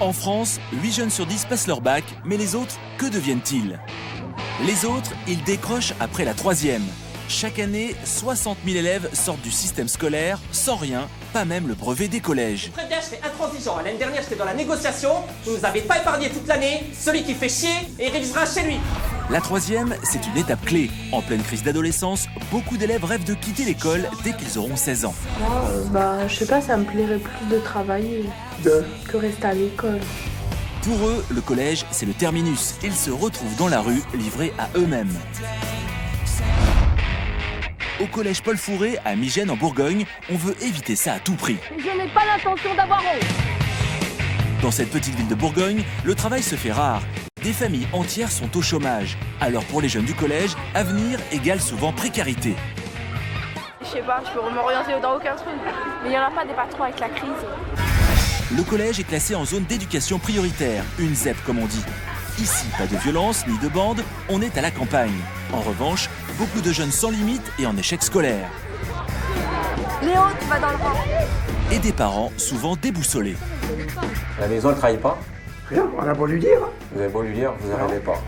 En France, 8 jeunes sur 10 passent leur bac, mais les autres, que deviennent-ils? Les autres, ils décrochent après la 3e. Chaque année, 60 000 élèves sortent du système scolaire sans rien, pas même le brevet des collèges. Très bien, je fais intransigeant. L'année dernière, j'étais dans la négociation. Vous nous avez pas épargné toute l'année. Celui qui fait chier, et il révisera chez lui. La 3e, c'est une étape clé. En pleine crise d'adolescence, beaucoup d'élèves rêvent de quitter l'école dès qu'ils auront 16 ans. Moi, je sais pas, ça me plairait plus de travailler que rester à l'école. Pour eux, le collège, c'est le terminus. Ils se retrouvent dans la rue, livrés à eux-mêmes. Au collège Paul Fourré, à Migène en Bourgogne, on veut éviter ça à tout prix. Je n'ai pas l'intention d'avoir honte. Dans cette petite ville de Bourgogne, le travail se fait rare. Des familles entières sont au chômage. Alors pour les jeunes du collège, avenir égale souvent précarité. Je sais pas, je peux m'orienter dans aucun truc. Mais il n'y en a pas des patrons avec la crise. Le collège est classé en zone d'éducation prioritaire, une ZEP comme on dit. Ici, pas de violence ni de bande, on est à la campagne. En revanche, beaucoup de jeunes sans limite et en échec scolaire. Léo, tu vas dans le rang. Et des parents souvent déboussolés. À la maison, elle ne travaille pas? Rien, on a beau lui dire. Vous avez beau lui dire, vous n'arrivez pas.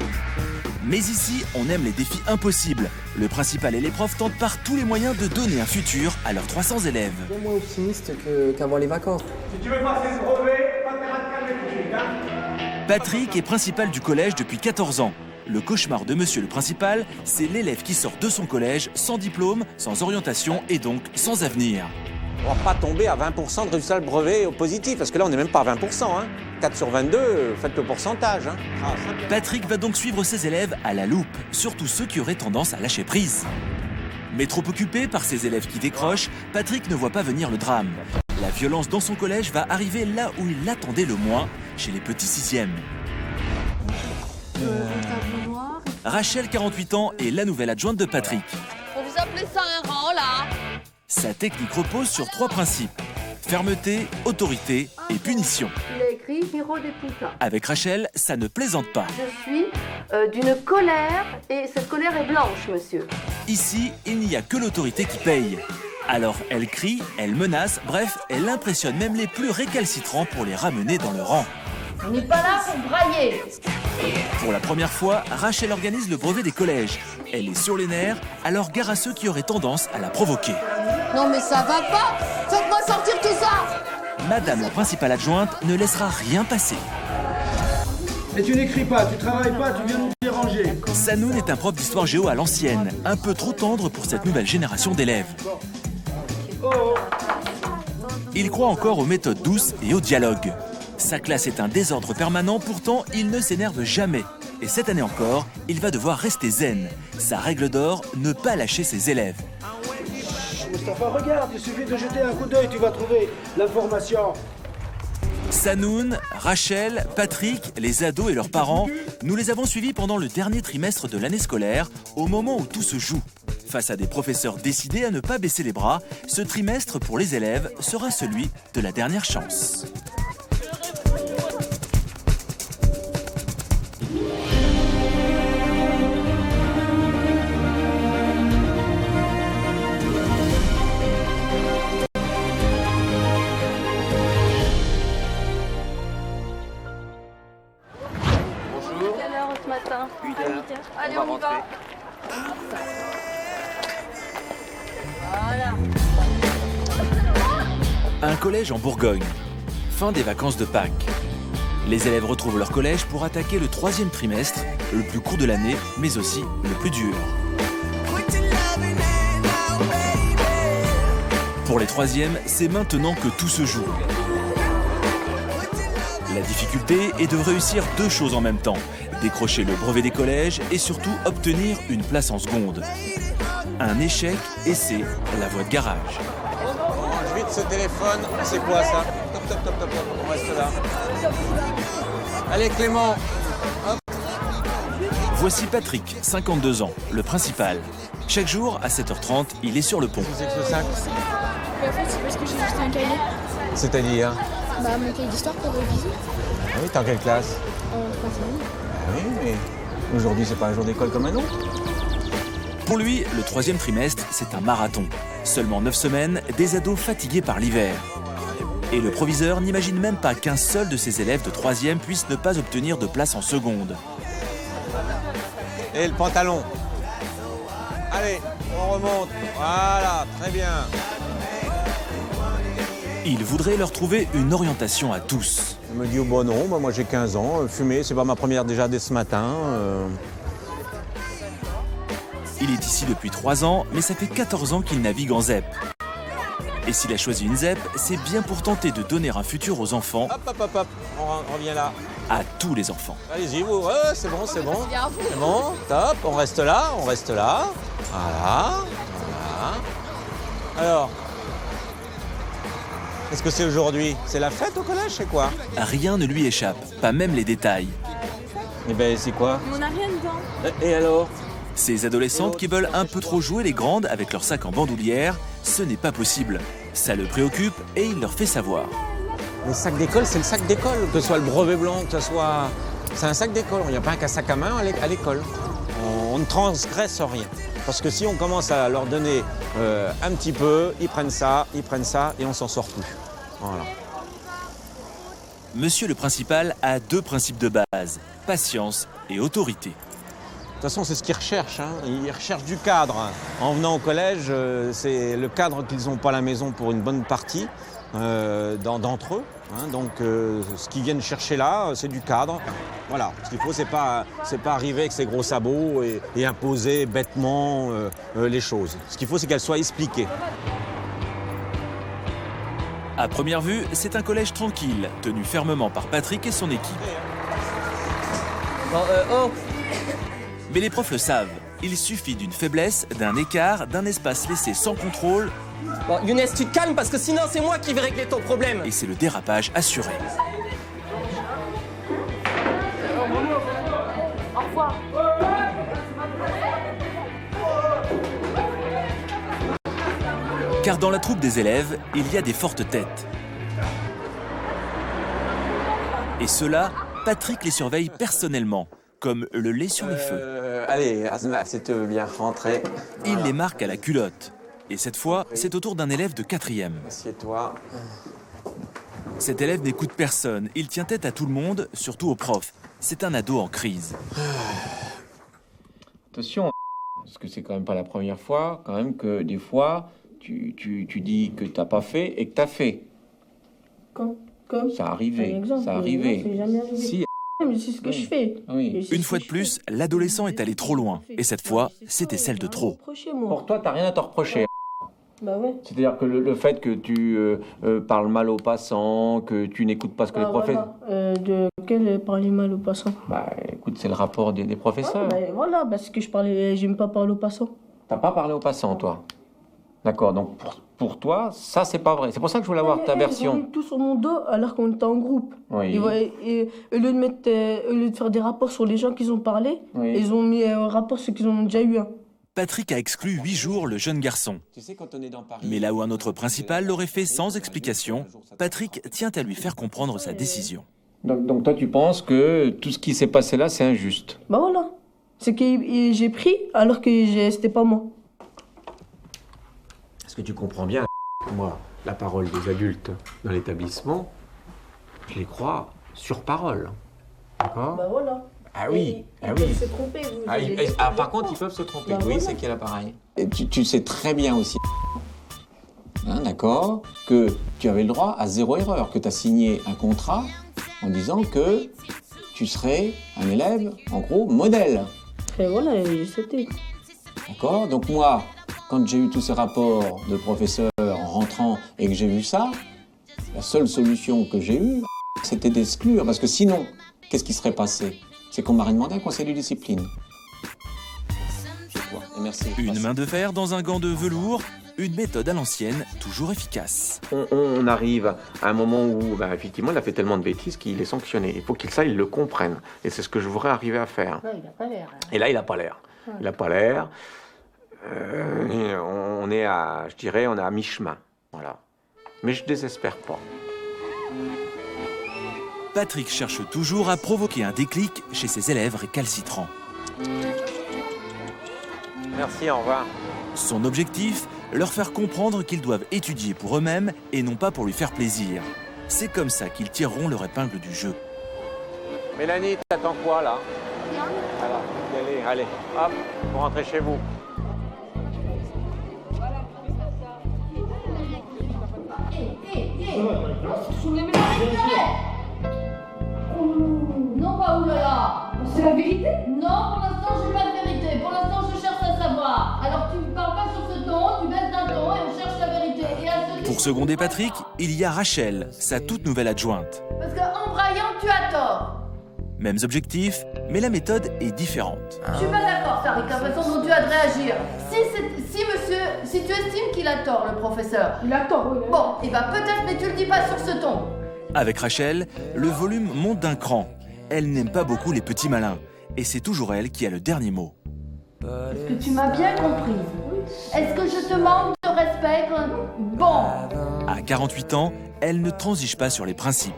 Mais ici, on aime les défis impossibles. Le principal et les profs tentent par tous les moyens de donner un futur à leurs 300 élèves. Bien moins optimiste qu'avant les vacances. Si tu veux passer le brevet, pas de radical tout de suite, hein. Patrick est principal du collège depuis 14 ans. Le cauchemar de monsieur le principal, c'est l'élève qui sort de son collège sans diplôme, sans orientation et donc sans avenir. On va pas tomber à 20% de résultat le brevet au positif, parce que là, on n'est même pas à 20%. Hein. 4 sur 22, faites le pourcentage. Hein. Patrick va donc suivre ses élèves à la loupe, surtout ceux qui auraient tendance à lâcher prise. Mais trop occupé par ses élèves qui décrochent, Patrick ne voit pas venir le drame. La violence dans son collège va arriver là où il l'attendait le moins, chez les petits 6e. Rachel, 48 ans, est la nouvelle adjointe de Patrick. Faut vous appeler ça un rang, là. Sa technique repose sur 3 principes. Fermeté, autorité et punition. Il a écrit Hiro des Puta. Avec Rachel, ça ne plaisante pas. Je suis d'une colère, et cette colère est blanche, monsieur. Ici, il n'y a que l'autorité qui paye. Alors elle crie, elle menace, bref, elle impressionne même les plus récalcitrants pour les ramener dans le rang. On n'est pas là pour brailler. Pour la première fois, Rachel organise le brevet des collèges. Elle est sur les nerfs, alors gare à ceux qui auraient tendance à la provoquer. Non mais ça va pas. Faites-moi sortir tout ça. Madame la principale adjointe ne laissera rien passer. Et tu n'écris pas, tu travailles pas, tu viens nous déranger. Sanoun est un prof d'histoire géo à l'ancienne, un peu trop tendre pour cette nouvelle génération d'élèves. Il croit encore aux méthodes douces et au dialogue. Sa classe est un désordre permanent, pourtant il ne s'énerve jamais. Et cette année encore, il va devoir rester zen. Sa règle d'or, ne pas lâcher ses élèves. Mustapha, regarde, il suffit de jeter un coup d'œil, tu vas trouver l'information. Sanoun, Rachel, Patrick, les ados et leurs parents, nous les avons suivis pendant le dernier trimestre de l'année scolaire, au moment où tout se joue. Face à des professeurs décidés à ne pas baisser les bras, ce trimestre pour les élèves sera celui de la dernière chance. Quelle heure ce matin? 8 heures. Allez, on y va. Un collège en Bourgogne. Fin des vacances de Pâques. Les élèves retrouvent leur collège pour attaquer le 3e trimestre, le plus court de l'année, mais aussi le plus dur. Pour les 3e, c'est maintenant que tout se joue. La difficulté est de réussir 2 choses en même temps. Décrocher le brevet des collèges et surtout obtenir une place en seconde. Un échec et c'est la voie de garage. Range vite ce téléphone. C'est quoi ça? Top, top, top, top, top. On reste là. Allez Clément. Hop. Voici Patrick, 52 ans, le principal. Chaque jour, à 7h30, il est sur le pont. C'est que ce sac. En fait, c'est parce que j'ai acheté un cahier. C'est-à-dire? Bah, mon cahier d'histoire pour réviser. Ah oui, t'es en quelle classe? En 3e. Ah oui, mais aujourd'hui, c'est pas un jour d'école comme un autre. Pour lui, le 3e trimestre, c'est un marathon. Seulement 9 semaines, des ados fatigués par l'hiver. Et le proviseur n'imagine même pas qu'un seul de ses élèves de 3e puisse ne pas obtenir de place en seconde. Et le pantalon. Allez, on remonte. Voilà, très bien. Il voudrait leur trouver une orientation à tous. Il me dit, oh bon non, moi j'ai 15 ans, fumer, c'est pas ma première déjà dès ce matin. Il est ici depuis 3 ans, mais ça fait 14 ans qu'il navigue en ZEP. Et s'il a choisi une ZEP, c'est bien pour tenter de donner un futur aux enfants. Hop, hop, hop, hop, on revient là. À tous les enfants. Allez-y, vous, ouais, c'est bon, c'est bon. C'est bon, top, on reste là, on reste là. Voilà, voilà. Alors, qu'est-ce que c'est aujourd'hui? C'est la fête au collège, c'est quoi? Rien ne lui échappe, pas même les détails. Eh ben, c'est quoi? On n'a rien dedans. Et alors? Ces adolescentes qui veulent un peu trop jouer les grandes avec leur sac en bandoulière, ce n'est pas possible. Ça le préoccupe et il leur fait savoir. Le sac d'école, c'est le sac d'école. Que ce soit le brevet blanc, que ce soit... C'est un sac d'école. Il n'y a pas qu'un sac à main à l'école. On ne transgresse rien. Parce que si on commence à leur donner un petit peu, ils prennent ça et on s'en sort plus. Voilà. Monsieur le principal a 2 principes de base, patience et autorité. De toute façon, c'est ce qu'ils recherchent. Hein. Ils recherchent du cadre. En venant au collège, c'est le cadre qu'ils n'ont pas à la maison pour une bonne partie d'entre eux. Hein. Donc, ce qu'ils viennent chercher là, c'est du cadre. Voilà. Ce qu'il faut, c'est pas arriver avec ses gros sabots et imposer bêtement les choses. Ce qu'il faut, c'est qu'elles soient expliquées. À première vue, c'est un collège tranquille, tenu fermement par Patrick et son équipe. Bon, oh. Mais les profs le savent. Il suffit d'une faiblesse, d'un écart, d'un espace laissé sans contrôle. Bon, Younes, tu te calmes parce que sinon c'est moi qui vais régler ton problème. Et c'est le dérapage assuré. Au revoir. Car dans la troupe des élèves, il y a des fortes têtes. Et ceux-là, Patrick les surveille personnellement, comme le lait sur le feu. Allez, Asma, c'est bien rentré. Il les marque à la culotte. Et cette fois, c'est au tour d'un élève de 4e. Assieds-toi. Cet élève n'écoute personne. Il tient tête à tout le monde, surtout aux profs. C'est un ado en crise. Attention, parce que c'est quand même pas la première fois, quand même que des fois, tu dis que t'as pas fait et que t'as fait. Comme Ça arrivait, un exemple, ça arrivait. non, c'est jamais arrivé. Si. Mais c'est ce que je fais. Oui. Une fois de plus, l'adolescent est allé trop loin. Et cette fois, c'était celle de trop. Pour toi, t'as rien à te reprocher. Bah ouais. C'est-à-dire que le fait que tu parles mal aux passants, que tu n'écoutes pas ce que les professeurs... Voilà. De quel parler mal aux passants? Bah écoute, c'est le rapport des professeurs. Voilà, parce que j'aime pas parler aux passants. T'as pas parlé aux passants, toi? D'accord, donc pour toi, ça c'est pas vrai. C'est pour ça que je voulais avoir ta version. Ils ont mis tout sur mon dos alors qu'on était en groupe. Oui. Et au lieu de faire des rapports sur les gens qu'ils ont parlé, Oui. ils ont mis un rapport sur ceux qu'ils en ont déjà eu un. Patrick a exclu 8 jours le jeune garçon. Tu sais, quand on est dans Paris... Mais là où un autre principal l'aurait fait sans explication, Patrick tient à lui faire comprendre sa décision. Donc toi, tu penses que tout ce qui s'est passé là, c'est injuste? Bah voilà. C'est que j'ai pris alors que c'était pas moi. Est-ce que tu comprends bien? Moi, la parole des adultes dans l'établissement, je les crois sur parole. D'accord? Bah voilà. Ah oui, Ils peuvent se tromper. Par contre, ils peuvent se tromper. Bah oui, voilà. c'est qu'il y a l'appareil. Et tu sais très bien aussi, hein, d'accord, que tu avais le droit à 0 erreur, que tu as signé un contrat en disant que tu serais un élève, en gros, modèle. Et voilà, c'était. D'accord? Donc moi, quand j'ai eu tous ces rapports de professeurs en rentrant et que j'ai vu ça, la seule solution que j'ai eue, c'était d'exclure. Parce que sinon, qu'est-ce qui serait passé? C'est qu'on m'aurait demandé un conseil de discipline. Je crois. Et merci. Une main de fer dans un gant de velours, une méthode à l'ancienne, toujours efficace. On arrive à un moment où, effectivement, il a fait tellement de bêtises qu'il est sanctionné. Il faut qu'il ça, il le comprenne. Et c'est ce que je voudrais arriver à faire. Ouais, il a pas l'air. Et là, il n'a pas l'air. Ouais. Il n'a pas l'air. On est à, je dirais, on est à mi-chemin. Voilà. Mais je désespère pas. Patrick cherche toujours à provoquer un déclic chez ses élèves récalcitrants. Merci, au revoir. Son objectif, leur faire comprendre qu'ils doivent étudier pour eux-mêmes et non pas pour lui faire plaisir. C'est comme ça qu'ils tireront leur épingle du jeu. Mélanie, t'attends quoi là? Alors, allez, hop, pour rentrer chez vous. Non, pas oulala. C'est la vérité? Non, pour l'instant, j'ai pas de vérité. Pour l'instant, je cherche à savoir. Alors, tu parles pas sur ce ton, tu baisses d'un ton et on cherche la vérité. Et à ce... Pour seconder Patrick, il y a Rachel, sa toute nouvelle adjointe. Parce qu'en braillant, tu as tort. Mêmes objectifs, mais la méthode est différente. Je suis pas d'accord, Tariq, la façon dont tu as de réagir. Si tu estimes qu'il a tort, le professeur. Il a tort, oui. Bon, et ben peut-être, mais tu le dis pas sur ce ton. Avec Rachel, le volume monte d'un cran. Elle n'aime pas beaucoup les petits malins. Et c'est toujours elle qui a le dernier mot. Est-ce que tu m'as bien compris? Est-ce que je te manque de respect? Bon. À 48 ans, elle ne transige pas sur les principes.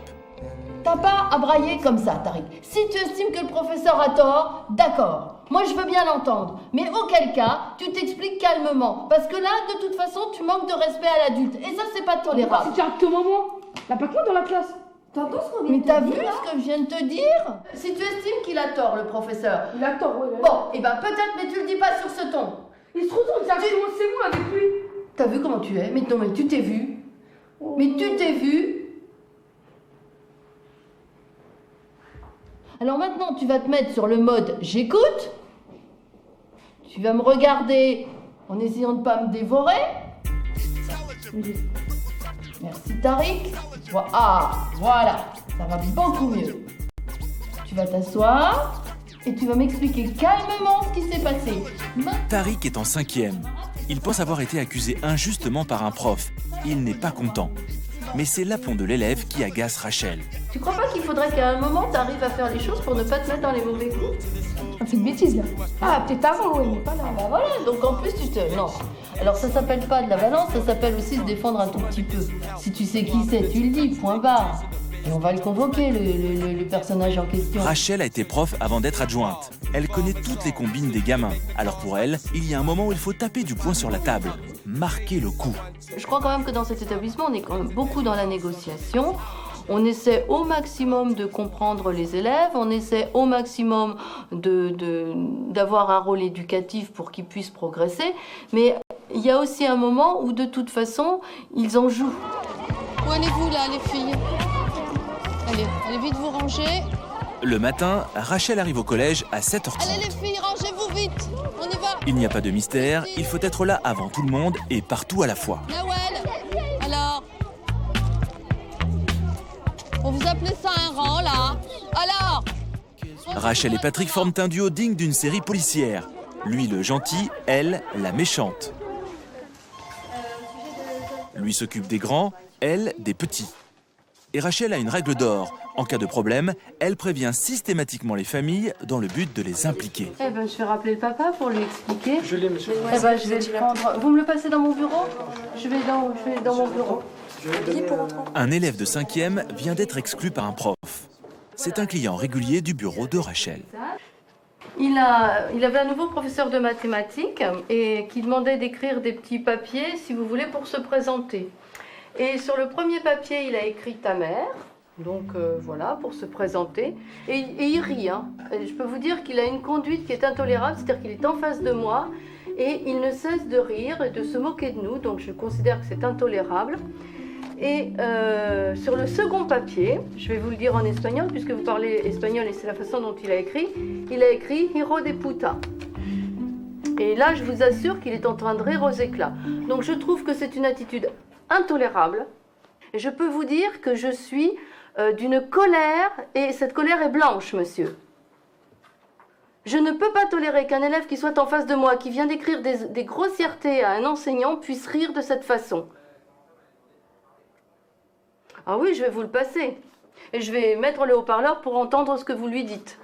T'as pas à brailler comme ça, Tariq. Si tu estimes que le professeur a tort, d'accord. Moi, je veux bien l'entendre. Mais auquel cas, tu t'expliques calmement. Parce que là, de toute façon, tu manques de respect à l'adulte. Et ça, c'est pas tolérable. C'est directement moi. Y'a pas que moi dans la classe. T'entends ce qu'on vient de te dire? Mais t'as vu ce que je viens de te dire? Si tu estimes qu'il a tort, le professeur. Il a tort, oui. Bon, et ben peut-être, mais tu le dis pas sur ce ton. Il se trouve exactement c'est moi avec lui. T'as vu comment tu es? Mais non, mais tu t'es vu. Mais tu t'es vu. Alors maintenant, tu vas te mettre sur le mode j'écoute. Tu vas me regarder en essayant de pas me dévorer. Merci Tariq. Voilà, ça va beaucoup mieux. Tu vas t'asseoir et tu vas m'expliquer calmement ce qui s'est passé. Tariq est en 5e. Il pense avoir été accusé injustement par un prof. Il n'est pas content. Mais c'est l'aplomb de l'élève qui agace Rachel. Tu crois pas qu'il faudrait qu'à un moment t'arrives à faire les choses pour ne pas te mettre dans les mauvais coups? C'est une bêtise là. Ah, peut-être avant, oui, mais pas là. Bah voilà, donc en plus tu te... Non. Alors ça s'appelle pas de la balance, ça s'appelle aussi se défendre un tout petit peu. Si tu sais qui c'est, tu le dis, point barre. Et on va le convoquer, le personnage en question. Rachel a été prof avant d'être adjointe. Elle connaît toutes les combines des gamins. Alors pour elle, il y a un moment où il faut taper du poing sur la table. Marquer le coup. Je crois quand même que dans cet établissement, on est quand même beaucoup dans la négociation. On essaie au maximum de comprendre les élèves, on essaie au maximum d'avoir un rôle éducatif pour qu'ils puissent progresser. Mais il y a aussi un moment où de toute façon, ils en jouent. Où allez-vous là, les filles? Allez vite vous ranger. Le matin, Rachel arrive au collège à 7h30. Allez les filles, rangez-vous vite. On y va. Il n'y a pas de mystère, il faut être là avant tout le monde et partout à la fois. Nawel, alors? On vous appelait ça un rang là? Alors? Rachel et Patrick forment un duo digne d'une série policière. Lui le gentil, elle la méchante. Lui s'occupe des grands, elle des petits. Et Rachel a une règle d'or. En cas de problème, elle prévient systématiquement les familles dans le but de les impliquer. Eh ben, je vais rappeler le papa pour lui expliquer. Je l'ai, monsieur. Eh ben, je vais le prendre. Vous me le passez dans mon bureau? Je vais dans mon bureau. Un élève de 5e vient d'être exclu par un prof. C'est un client régulier du bureau de Rachel. Il avait un nouveau professeur de mathématiques et qui demandait d'écrire des petits papiers, si vous voulez, pour se présenter. Et sur le premier papier, il a écrit ta mère, donc voilà, pour se présenter. Et il rit, hein. Et je peux vous dire qu'il a une conduite qui est intolérable, c'est-à-dire qu'il est en face de moi et il ne cesse de rire et de se moquer de nous, donc je considère que c'est intolérable. Et sur le second papier, je vais vous le dire en espagnol, puisque vous parlez espagnol et c'est la façon dont il a écrit « Hijo de puta ». Et là, je vous assure qu'il est en train de rire aux éclats. Donc je trouve que c'est une attitude intolérable. Et je peux vous dire que je suis d'une colère, et cette colère est blanche, monsieur. Je ne peux pas tolérer qu'un élève qui soit en face de moi, qui vient d'écrire des grossièretés à un enseignant, puisse rire de cette façon. Ah oui, je vais vous le passer. Et je vais mettre le haut-parleur pour entendre ce que vous lui dites.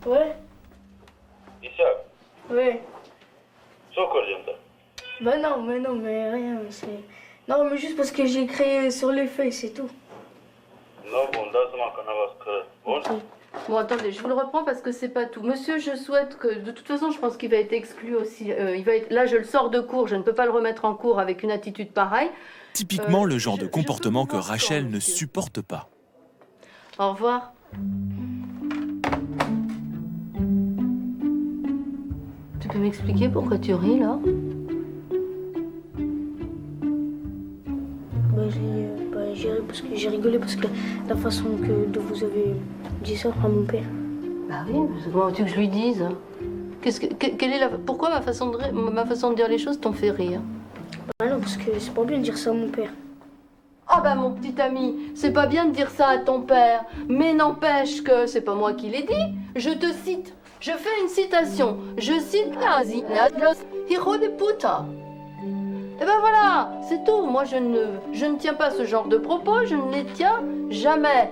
Ouais. Issa. Ouais. So koyacağım da. Bah non, mais rien, c'est... Non, mais juste parce que j'ai écrit sur les feuilles, c'est tout. Non, bon, dans ce moment, on a Ok. Bon, attendez, je vous le reprends parce que c'est pas tout. Monsieur, je souhaite que, de toute façon, je pense qu'il va être exclu aussi. Là, je le sors de cours, je ne peux pas le remettre en cours avec une attitude pareille. Typiquement le genre de comportement que Rachel ne supporte pas. Au revoir. Tu peux m'expliquer pourquoi tu ris, là? J'ai ri parce que j'ai rigolé parce que la façon dont vous avez dit ça à mon père. Bah oui, comment veux-tu que je lui dise? Pourquoi ma façon de dire les choses t'en fait rire? Bah non, parce que c'est pas bien de dire ça à mon père. Ah bah mon petit ami, c'est pas bien de dire ça à ton père, mais n'empêche que c'est pas moi qui l'ai dit. Je te cite, je fais une citation, je cite Hijo de puta. Et ben voilà, c'est tout. Moi je ne tiens pas ce genre de propos, je ne les tiens jamais.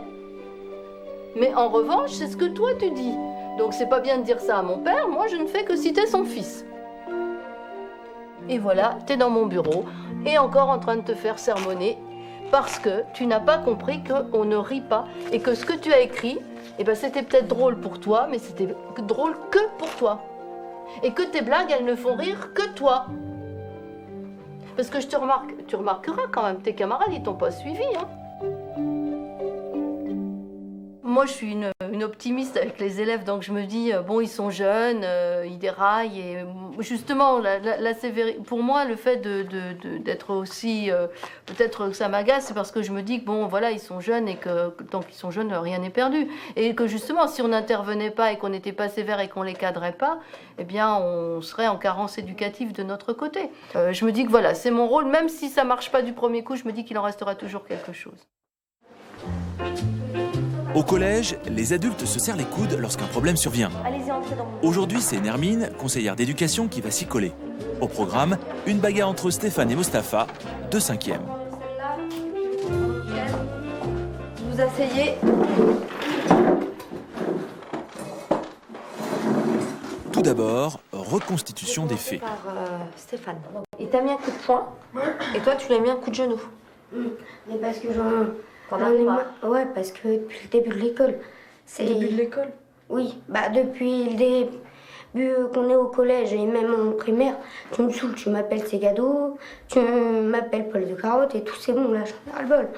Mais en revanche, c'est ce que toi tu dis. Donc c'est pas bien de dire ça à mon père, moi je ne fais que citer son fils. Et voilà, t'es dans mon bureau, et encore en train de te faire sermonner, parce que tu n'as pas compris qu'on ne rit pas, et que ce que tu as écrit, eh ben c'était peut-être drôle pour toi, mais c'était drôle que pour toi. Et que tes blagues, elles ne font rire que toi. Parce que tu remarqueras quand même, tes camarades, ils t'ont pas suivi, hein. Moi, je suis une optimiste avec les élèves, donc je me dis, bon, ils sont jeunes, ils déraillent, et justement, la sévérité, pour moi, le fait d'être aussi, peut-être que ça m'agace, c'est parce que je me dis que, bon, voilà, ils sont jeunes, et que tant qu'ils sont jeunes, rien n'est perdu. Et que justement, si on n'intervenait pas, et qu'on n'était pas sévère, et qu'on les cadrait pas, eh bien, on serait en carence éducative de notre côté. Je me dis que voilà, c'est mon rôle, même si ça marche pas du premier coup, je me dis qu'il en restera toujours quelque chose. Au collège, les adultes se serrent les coudes lorsqu'un problème survient. Aujourd'hui, c'est Nermine, conseillère d'éducation, qui va s'y coller. Au programme, une bagarre entre Stéphane et Mostafa, de 5e. Vous asseyez. Tout d'abord, reconstitution des faits. Par Stéphane. Il t'a mis un coup de poing, et toi, tu lui as mis un coup de genou. Mais parce que ouais, parce que depuis le début de l'école. C'est le début de l'école? Oui, bah depuis le début qu'on est au collège et même en primaire, tu me saoules, tu m'appelles Ségado, tu m'appelles Paul de Carotte et tout, c'est bon, là, j'en ai ras le bol.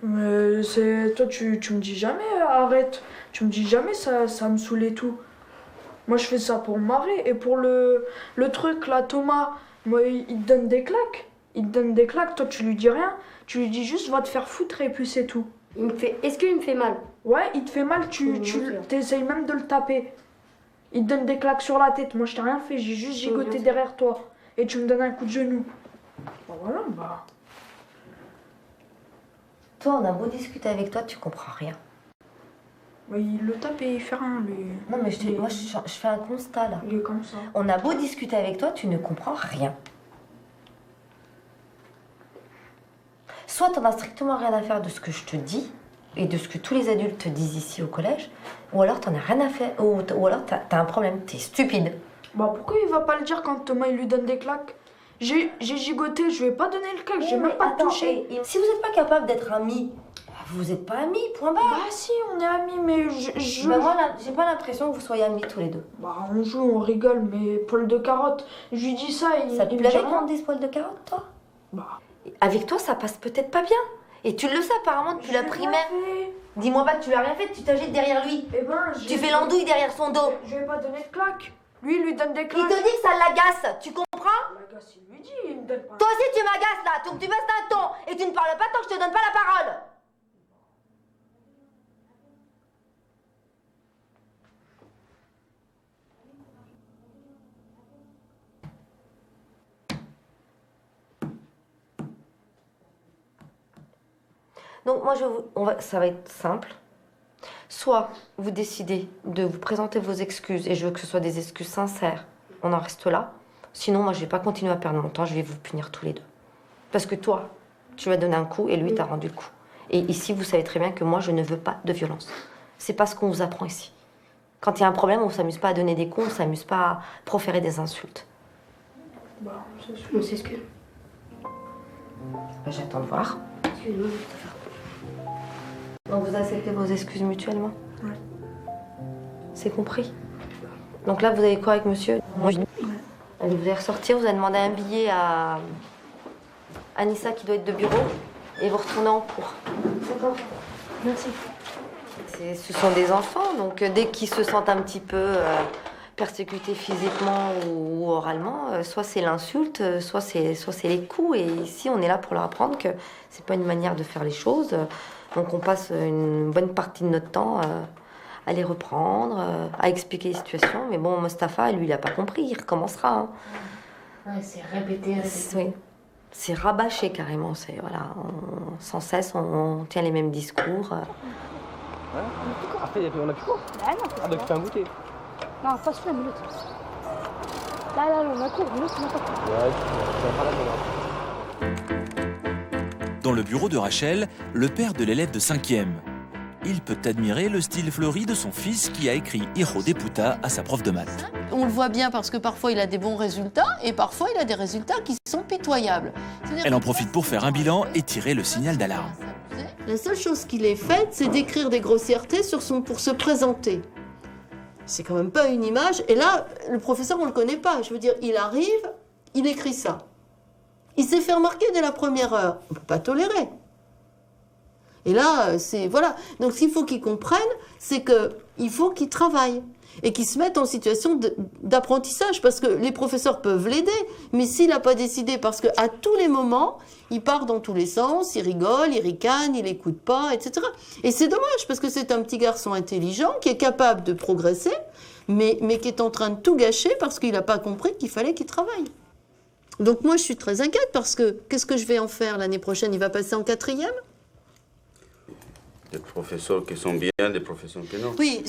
Mais c'est... Toi, tu me dis jamais arrête. Tu me dis jamais ça me saoule et tout. Moi, je fais ça pour me marrer. Et pour le truc, là, Thomas, moi, il te donne des claques. Il te donne des claques, toi, tu lui dis rien. Tu lui dis juste, va te faire foutre et puis c'est tout. Est-ce qu'il me fait mal? Ouais, il te fait mal, tu essayes même de le taper. Il te donne des claques sur la tête. Moi, je t'ai rien fait, j'ai juste gigoté derrière toi. Et tu me donnes un coup de genou. Bah voilà, bah... Toi, on a beau discuter avec toi, tu comprends rien. Mais il le tape et il fait rien, lui. Non, mais moi, je fais un constat, là. Il est comme ça. On a beau discuter avec toi, tu ne comprends rien. Soit t'en as strictement rien à faire de ce que je te dis, et de ce que tous les adultes te disent ici au collège, ou alors t'en as rien à faire, ou alors t'as un problème, t'es stupide. Bah pourquoi il va pas le dire quand Thomas il lui donne des claques? J'ai gigoté, je lui ai pas donné le claque, j'ai même pas touché. Si vous n'êtes pas capable d'être amis, vous êtes pas amis, point barre. Bah si, on est amis, mais je... Bah moi, j'ai pas l'impression que vous soyez amis tous les deux. Bah on joue, on rigole, mais Paul de Carotte, je lui dis ça, Ça te plairait qu'on dise Paul de Carotte, toi? Bah... Avec toi, ça passe peut-être pas bien. Et tu le sais apparemment depuis la primaire. Dis-moi pas que tu l'as rien fait, tu t'agites derrière lui. Eh ben, tu fais l'andouille derrière son dos. Je vais pas donner de claque. Lui, il lui donne des claques. Il te dit que ça l'agace, tu comprends? L'agace, il lui dit, il me donne pas. Toi aussi, tu m'agaces là, donc tu baisses d'un ton. Et tu ne parles pas tant que je te donne pas la parole. Donc moi, ça va être simple. Soit vous décidez de vous présenter vos excuses, et je veux que ce soit des excuses sincères, on en reste là. Sinon, moi, je vais pas continuer à perdre mon temps, je vais vous punir tous les deux. Parce que toi, tu m'as donné un coup, et lui, t'a rendu le coup. Et ici, vous savez très bien que moi, je ne veux pas de violence. C'est pas ce qu'on vous apprend ici. Quand il y a un problème, on s'amuse pas à donner des coups, on s'amuse pas à proférer des insultes. Bah, c'est sûr. On s'excuse. Bah, j'attends de voir. Excuse-moi, Donc vous acceptez vos excuses mutuellement? Ouais. c'est compris. Donc là, vous avez quoi avec monsieur? Allez, vous allez ressortir, vous allez demander un billet à Anissa qui doit être de bureau et vous retournez en cours. D'accord. Merci. Ce sont des enfants, donc dès qu'ils se sentent un petit peu persécutés physiquement ou oralement, soit c'est l'insulte, soit c'est les coups. Et ici, on est là pour leur apprendre que c'est pas une manière de faire les choses. Donc on passe une bonne partie de notre temps à les reprendre, à expliquer les situations. Mais bon, Mustapha, lui, il n'a pas compris, il recommencera. Hein. Ouais, c'est répété. Oui. C'est rabâché carrément. Voilà, sans cesse, on tient les mêmes discours. Après, on a plus cours. Ah non, Ah, donc tu fais un goûter. Non, pas celui-là, mais l'autre. Là, on a cours, mais l'autre, on n'a pas cours. Ouais, tu vas pas là, Dans le bureau de Rachel, le père de l'élève de 5e. Il peut admirer le style fleuri de son fils qui a écrit Hijo de puta à sa prof de maths. On le voit bien parce que parfois il a des bons résultats et parfois il a des résultats qui sont pitoyables. Elle en profite pour faire un bilan et tirer le signal d'alarme. La seule chose qu'il ait faite, c'est d'écrire des grossièretés pour se présenter. C'est quand même pas une image. Et là, le professeur, on le connaît pas. Je veux dire, il arrive, il écrit ça. Il s'est fait remarquer dès la première heure. On peut pas tolérer. Et là, voilà. Donc, ce qu'il faut qu'ils comprennent, c'est qu'il faut qu'ils travaillent et qu'ils se mettent en situation d'apprentissage, parce que les professeurs peuvent l'aider, mais s'il n'a pas décidé, parce qu'à tous les moments, il part dans tous les sens, il rigole, il ricane, il n'écoute pas, etc. Et c'est dommage, parce que c'est un petit garçon intelligent qui est capable de progresser, mais qui est en train de tout gâcher parce qu'il n'a pas compris qu'il fallait qu'il travaille. Donc moi, je suis très inquiète, parce que qu'est-ce que je vais en faire l'année prochaine? Il va passer en 4e? Des professeurs qui sont bien, des professeurs qui non. Oui,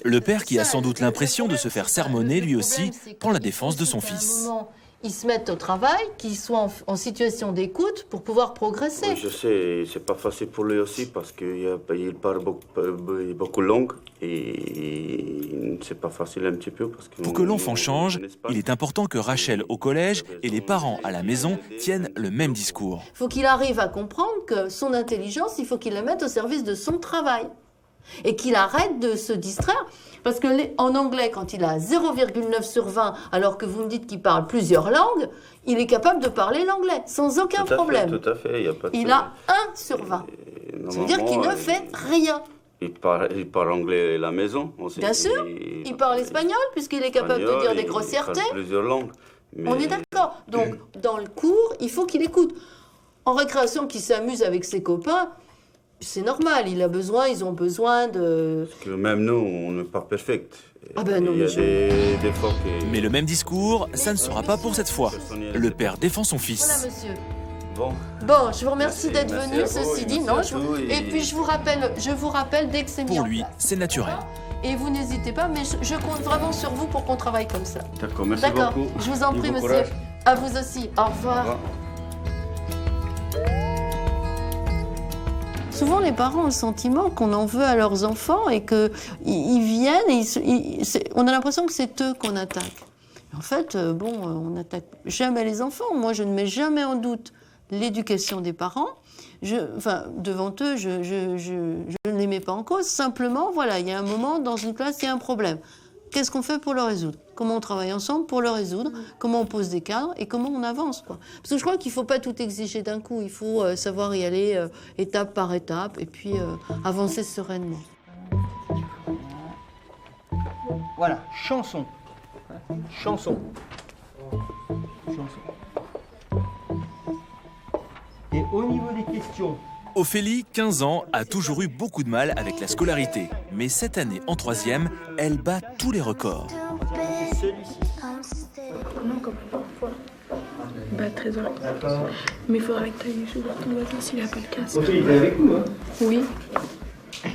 Le père, qui a sans doute l'impression de se faire sermonner, lui aussi, prend la défense de son fils. Ils se mettent au travail, qu'ils soient en situation d'écoute pour pouvoir progresser. Oui, je sais, c'est pas facile pour lui aussi parce qu'il parle beaucoup langue et c'est pas facile un petit peu. Parce que pour que l'enfant change, il est important que Rachel au collège et les parents à la maison tiennent le même discours. Il faut qu'il arrive à comprendre que son intelligence, il faut qu'il la mette au service de son travail. Et qu'il arrête de se distraire. Parce que en anglais, quand il a 0,9 sur 20, alors que vous me dites qu'il parle plusieurs langues, il est capable de parler l'anglais, sans aucun problème. Tout à fait, y a pas de... Il a 1 sur 20. Ça veut dire qu'il ne fait rien. Il parle anglais à la maison aussi. Bien sûr, il parle espagnol, puisqu'il est capable de dire des grossièretés. Il parle plusieurs langues. Mais... On est d'accord. Donc, dans le cours, il faut qu'il écoute. En récréation, qu'il s'amuse avec ses copains, c'est normal, ils ont besoin de... Parce que même nous, on n'est pas perfect. Ah ben non, il y a des fois que... Mais le même discours, ça ne sera pas pour cette fois. Le père défend son fils. Voilà, monsieur. Bon, je vous remercie d'être venu, ceci dit. Non, et puis je vous rappelle dès que c'est mis Pour en lui, place. c'est naturel. Et vous n'hésitez pas, mais je compte vraiment sur vous pour qu'on travaille comme ça. D'accord, merci beaucoup. Je vous en prie, Bon monsieur. courage. À vous aussi. Au revoir. Au revoir. Souvent, les parents ont le sentiment qu'on en veut à leurs enfants et qu'ils viennent et on a l'impression que c'est eux qu'on attaque. En fait, on n'attaque jamais les enfants. Moi, je ne mets jamais en doute l'éducation des parents. Devant eux, je ne les mets pas en cause. Simplement, voilà, il y a un moment, dans une classe, il y a un problème. Qu'est-ce qu'on fait pour le résoudre? Comment on travaille ensemble pour le résoudre? Comment on pose des cadres et comment on avance, quoi. Parce que je crois qu'il ne faut pas tout exiger d'un coup. Il faut savoir y aller étape par étape et puis avancer sereinement. Voilà, chanson. Chanson. Et au niveau des questions... Ophélie, 15 ans, a toujours eu beaucoup de mal avec la scolarité. Mais cette année, en 3e, elle bat tous les records. Non, comme parfois. Bah, trésor. Mais il faudrait que tu ailles chez ton voisin s'il n'a pas le casque. Ophélie, t'es avec nous, hein? Oui.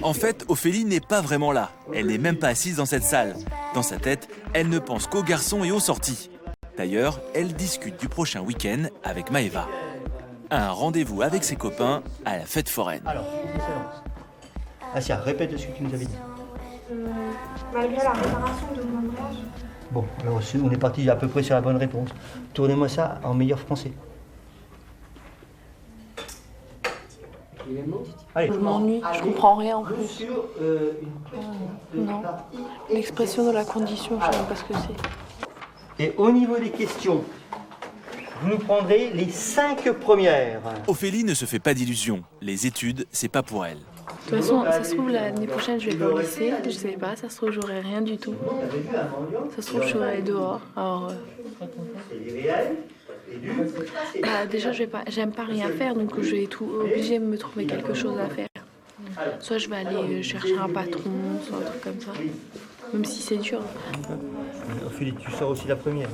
En fait, Ophélie n'est pas vraiment là. Elle n'est même pas assise dans cette salle. Dans sa tête, elle ne pense qu'aux garçons et aux sorties. D'ailleurs, elle discute du prochain week-end avec Maëva. Un rendez-vous avec ses copains à la fête foraine. Alors, Asia, répète ce que tu nous avais dit. Malgré la réparation de mon mariage. Bon, alors on est parti à peu près sur la bonne réponse. Tournez-moi ça en meilleur français. Je m'ennuie, je comprends rien en plus. Non. L'expression de la condition, je sais même pas ce que c'est. Et au niveau des questions, vous nous prendrez les 5 premières. Ophélie ne se fait pas d'illusions. Les études, c'est pas pour elle. De toute façon, ça se trouve l'année prochaine je vais pas au lycée, je sais pas, ça se trouve j'aurai rien du tout. Ça se trouve je serai dehors. Alors, déjà j'aime pas rien faire, donc je vais être obligée de me trouver quelque chose à faire. Soit je vais aller chercher un patron, soit un truc comme ça. Même si c'est dur. Ophélie, tu sors aussi la première.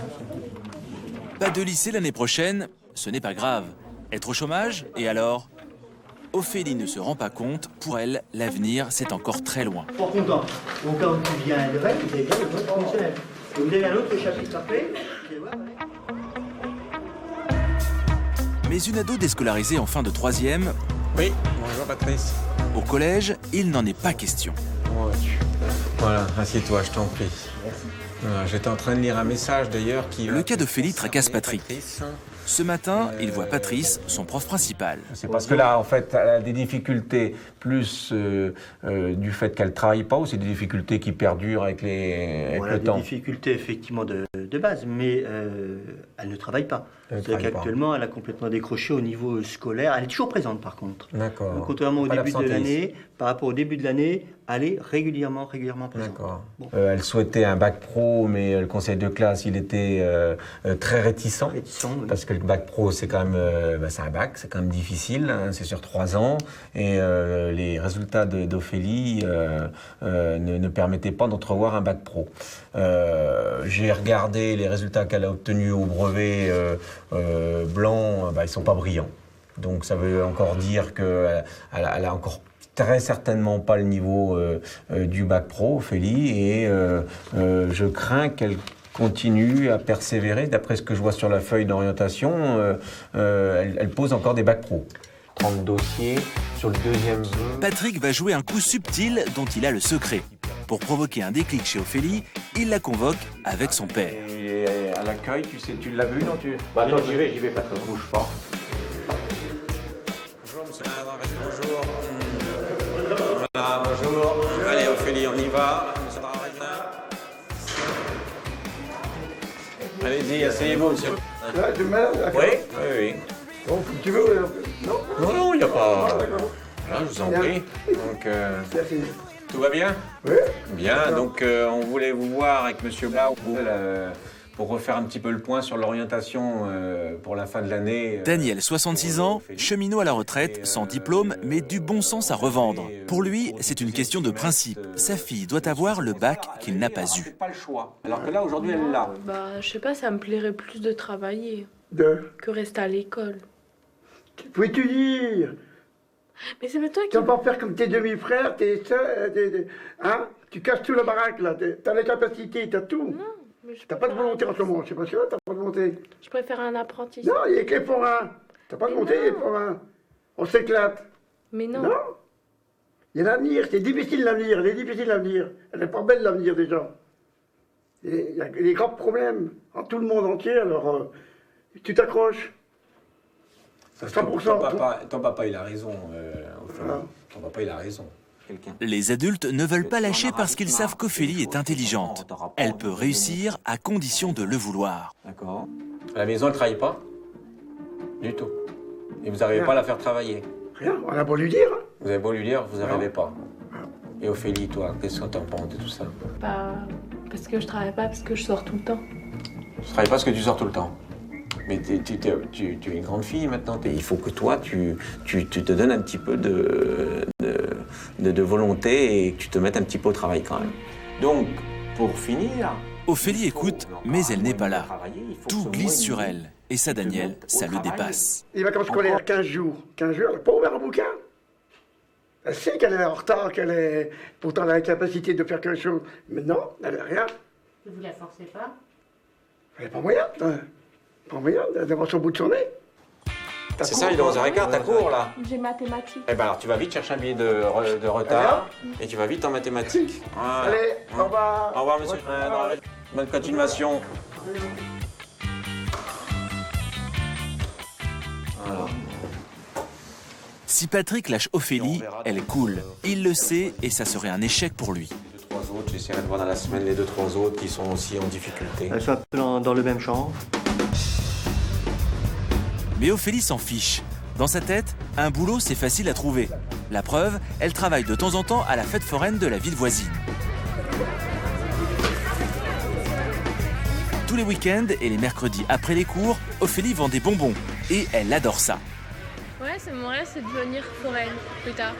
Pas de lycée l'année prochaine, ce n'est pas grave. Être au chômage, et alors? Ophélie ne se rend pas compte, pour elle, l'avenir, c'est encore très loin. Pour content, au cas où tu viens de vous avez bien le vote professionnel. Et vous avez un autre chapitre après. Mais une ado déscolarisée en fin de 3e... Oui, bonjour Patrice. Au collège, il n'en est pas question. Comment vas-tu? Voilà, assieds-toi, je t'en prie. J'étais en train de lire un message d'ailleurs qui... Le cas d'Ophélie tracasse Patrick. Ce matin, il voit Patrice, son prof principal. C'est parce que là, en fait, elle a des difficultés plus du fait qu'elle ne travaille pas, ou c'est des difficultés qui perdurent avec le temps? Des difficultés effectivement de base, mais elle ne travaille pas. C'est-à-dire qu'actuellement, elle a complètement décroché au niveau scolaire. Elle est toujours présente par contre. D'accord. Donc, contrairement au début de l'année, par rapport au début de l'année, elle est régulièrement présente. D'accord. Bon. Elle souhaitait un bac pro, mais le conseil de classe, il était très réticent. Oui. Parce que le bac pro, c'est quand même c'est un bac, c'est quand même difficile, hein, c'est sur 3 ans. Et les résultats d'Ophélie ne permettaient pas d'entrevoir un bac pro. J'ai regardé les résultats qu'elle a obtenus au brevet blanc, ils ne sont pas brillants. Donc ça veut encore dire qu'elle a encore très certainement pas le niveau du bac pro, Ophélie, et je crains qu'elle continue à persévérer. D'après ce que je vois sur la feuille d'orientation, elle pose encore des bacs pro. 30 dossiers sur le 2e vœu. Patrick va jouer un coup subtil dont il a le secret. Pour provoquer un déclic chez Ophélie, il la convoque avec son père. Et à l'accueil, tu l'as vu, non? Attends, j'y vais, Patrick, bouge pas. Bonjour, monsieur. Bonjour. Voilà, bonjour. Allez, Ophélie, on y va. Allez-y, asseyez-vous, monsieur. Là, tu mets, d'accord. Oui. Bon, tu veux, non? Non, il n'y a pas... Là, je vous en prie. Donc, tout va bien? Oui. Bien, donc on voulait vous voir avec monsieur Blau pour refaire un petit peu le point sur l'orientation pour la fin de l'année. Daniel, 66 ans, cheminot à la retraite, sans diplôme, mais du bon sens à revendre. Pour lui, c'est une question de principe. Sa fille doit avoir le bac qu'il n'a pas eu. C'est pas le choix, alors que là, aujourd'hui, elle l'a. Je sais pas, ça me plairait plus de travailler que rester à l'école. Faut étudier. Mais c'est pas toi qui... Tu vas pas faire comme tes demi-frères, hein? Tu casses tout la baraque, là. T'as les capacités, t'as tout. Non, mais t'as pas de volonté en ce moment, je sais pas si t'as pas de volonté. Je préfère un apprentissage. Non, il y a que les forains. T'as pas de volonté, les forains. On s'éclate. Mais non. Non. Il y a l'avenir, c'est difficile l'avenir, Elle est pas belle l'avenir déjà. Il y a des grands problèmes en tout le monde entier, alors tu t'accroches. 100%. Ton papa, il a raison. Ton papa, il a raison. Les adultes ne veulent pas lâcher parce qu'ils savent qu'Ophélie est intelligente. Elle peut réussir à condition de le vouloir. D'accord. À la maison, elle ne travaille pas? Du tout. Et vous n'arrivez pas à la faire travailler? Rien, on a beau lui dire. Vous avez beau lui dire, vous n'arrivez pas. Et Ophélie, toi, qu'est-ce que t'en penses de tout ça? Parce que je travaille pas, parce que je sors tout le temps. Tu travailles pas parce que tu sors tout le temps? Mais tu es une grande fille maintenant. Il faut que toi, tu te donnes un petit peu de volonté et que tu te mettes un petit peu au travail quand même. Donc, pour finir... Ophélie écoute, mais elle n'est pas là. Tout glisse sur elle. Et ça, Daniel, ça le dépasse. Les vacances scolaires, 15 jours. 15 jours, elle n'a pas ouvert un bouquin. Elle sait qu'elle est en retard, pourtant elle a la capacité de faire quelque chose. Mais non, elle n'a rien. Vous la forcez pas? Elle n'a pas moyen. Pas moyen d'avoir son bout de journée. C'est ça, il est 11h15, t'as cours là? J'ai mathématiques. Eh ben alors tu vas vite chercher un billet de retard et tu vas vite en mathématiques. Voilà. Allez, au revoir. Au revoir monsieur. Bonne continuation. Voilà. Si Patrick lâche Ophélie, elle coule. Il le sait et ça serait un échec pour lui. 3 autres, j'essaierai de voir dans la semaine les 2-3 autres qui sont aussi en difficulté. Elles sont un peu dans le même genre. Mais Ophélie s'en fiche. Dans sa tête, un boulot, c'est facile à trouver. La preuve, elle travaille de temps en temps à la fête foraine de la ville voisine. Tous les week-ends et les mercredis après les cours, Ophélie vend des bonbons. Et elle adore ça. Ouais, c'est mon rêve, c'est de devenir foraine plus tard.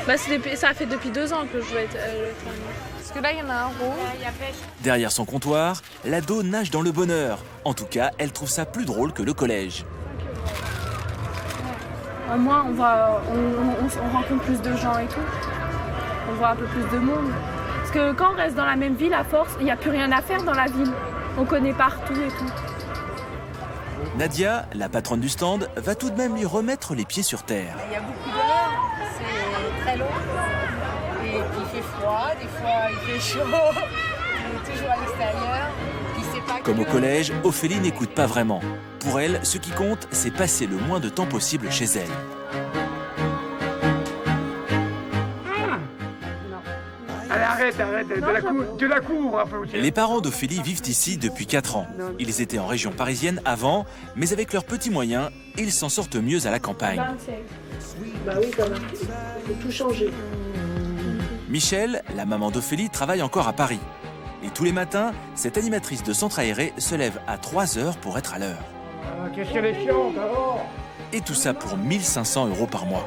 Bah, ça fait depuis 2 ans que je veux être foraine. Parce que là, il y en a un rond. Derrière son comptoir, l'ado nage dans le bonheur. En tout cas, elle trouve ça plus drôle que le collège. Moi, on rencontre plus de gens et tout. On voit un peu plus de monde. Parce que quand on reste dans la même ville, à force, il n'y a plus rien à faire dans la ville. On connaît partout et tout. Nadia, la patronne du stand, va tout de même lui remettre les pieds sur terre. Il y a beaucoup d'heures, c'est très long. Et puis il fait froid, des fois il fait chaud. On est toujours à l'extérieur. Comme au collège, Ophélie n'écoute pas vraiment. Pour elle, ce qui compte, c'est passer le moins de temps possible chez elle. Allez, arrête, de la cour un peu aussi. Les parents d'Ophélie vivent ici depuis 4 ans. Ils étaient en région parisienne avant, mais avec leurs petits moyens, ils s'en sortent mieux à la campagne. Bah oui, quand même. Il faut tout changer. Michel, la maman d'Ophélie, travaille encore à Paris. Et tous les matins, cette animatrice de centre aéré se lève à 3 heures pour être à l'heure. Qu'est-ce qu'elle est chiante alors? Et tout ça pour 1 500 € par mois.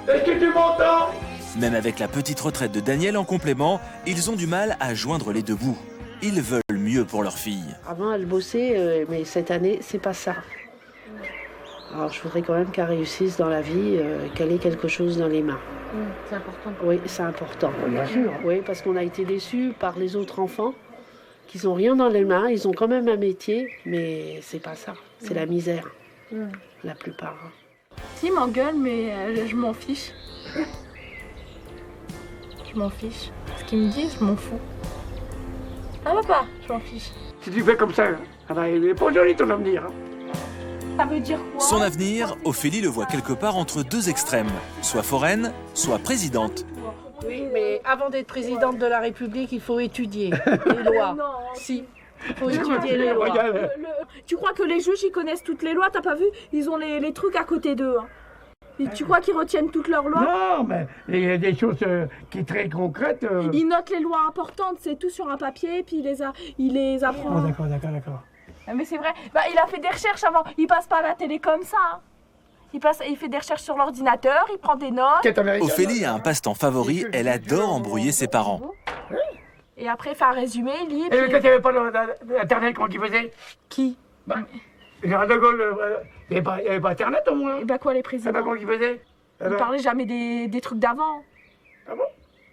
Est-ce que tu m'entends? Même avec la petite retraite de Daniel en complément, ils ont du mal à joindre les deux bouts. Ils veulent mieux pour leur fille. Avant, elle bossait, mais cette année, c'est pas ça. Alors, je voudrais quand même qu'elle réussisse dans la vie, qu'elle ait quelque chose dans les mains. C'est important. Oui, c'est important. Bien sûr. Oui, parce qu'on a été déçus par les autres enfants qui n'ont rien dans les mains. Ils ont quand même un métier, mais c'est pas ça. C'est la misère, la plupart. Si, il m'engueule, mais je m'en fiche. Je m'en fiche. Ce qu'il me dit, je m'en fous. Ah, papa, je m'en fiche. Si tu fais comme ça, il n'est pas joli ton avenir. Ça veut dire quoi? Son avenir, Ophélie le voit quelque part entre 2 extrêmes. Soit foraine, soit présidente. Oui, mais avant d'être présidente de la République, il faut étudier les lois. Non. Si, il faut étudier les lois. Tu crois que les juges, ils connaissent toutes les lois? T'as pas vu? Ils ont les trucs à côté d'eux. Hein. Et tu crois qu'ils retiennent toutes leurs lois? Non, mais il y a des choses qui sont très concrètes. Ils notent les lois importantes, c'est tout sur un papier, puis il les apprend. Oh, d'accord. Mais c'est vrai, il a fait des recherches avant, il passe pas à la télé comme ça. Hein. Il fait des recherches sur l'ordinateur, il prend des notes. Ophélie a un passe-temps favori, elle adore embrouiller ses parents. Et après, il fait un résumé, il lit. Et quand il n'y avait pas d'Internet, comment il faisait? Qui? Général de Gaulle, il n'y avait pas Internet au moins. Et quoi les présidents? Comment il faisait? Il parlait jamais des trucs d'avant. Ah bon?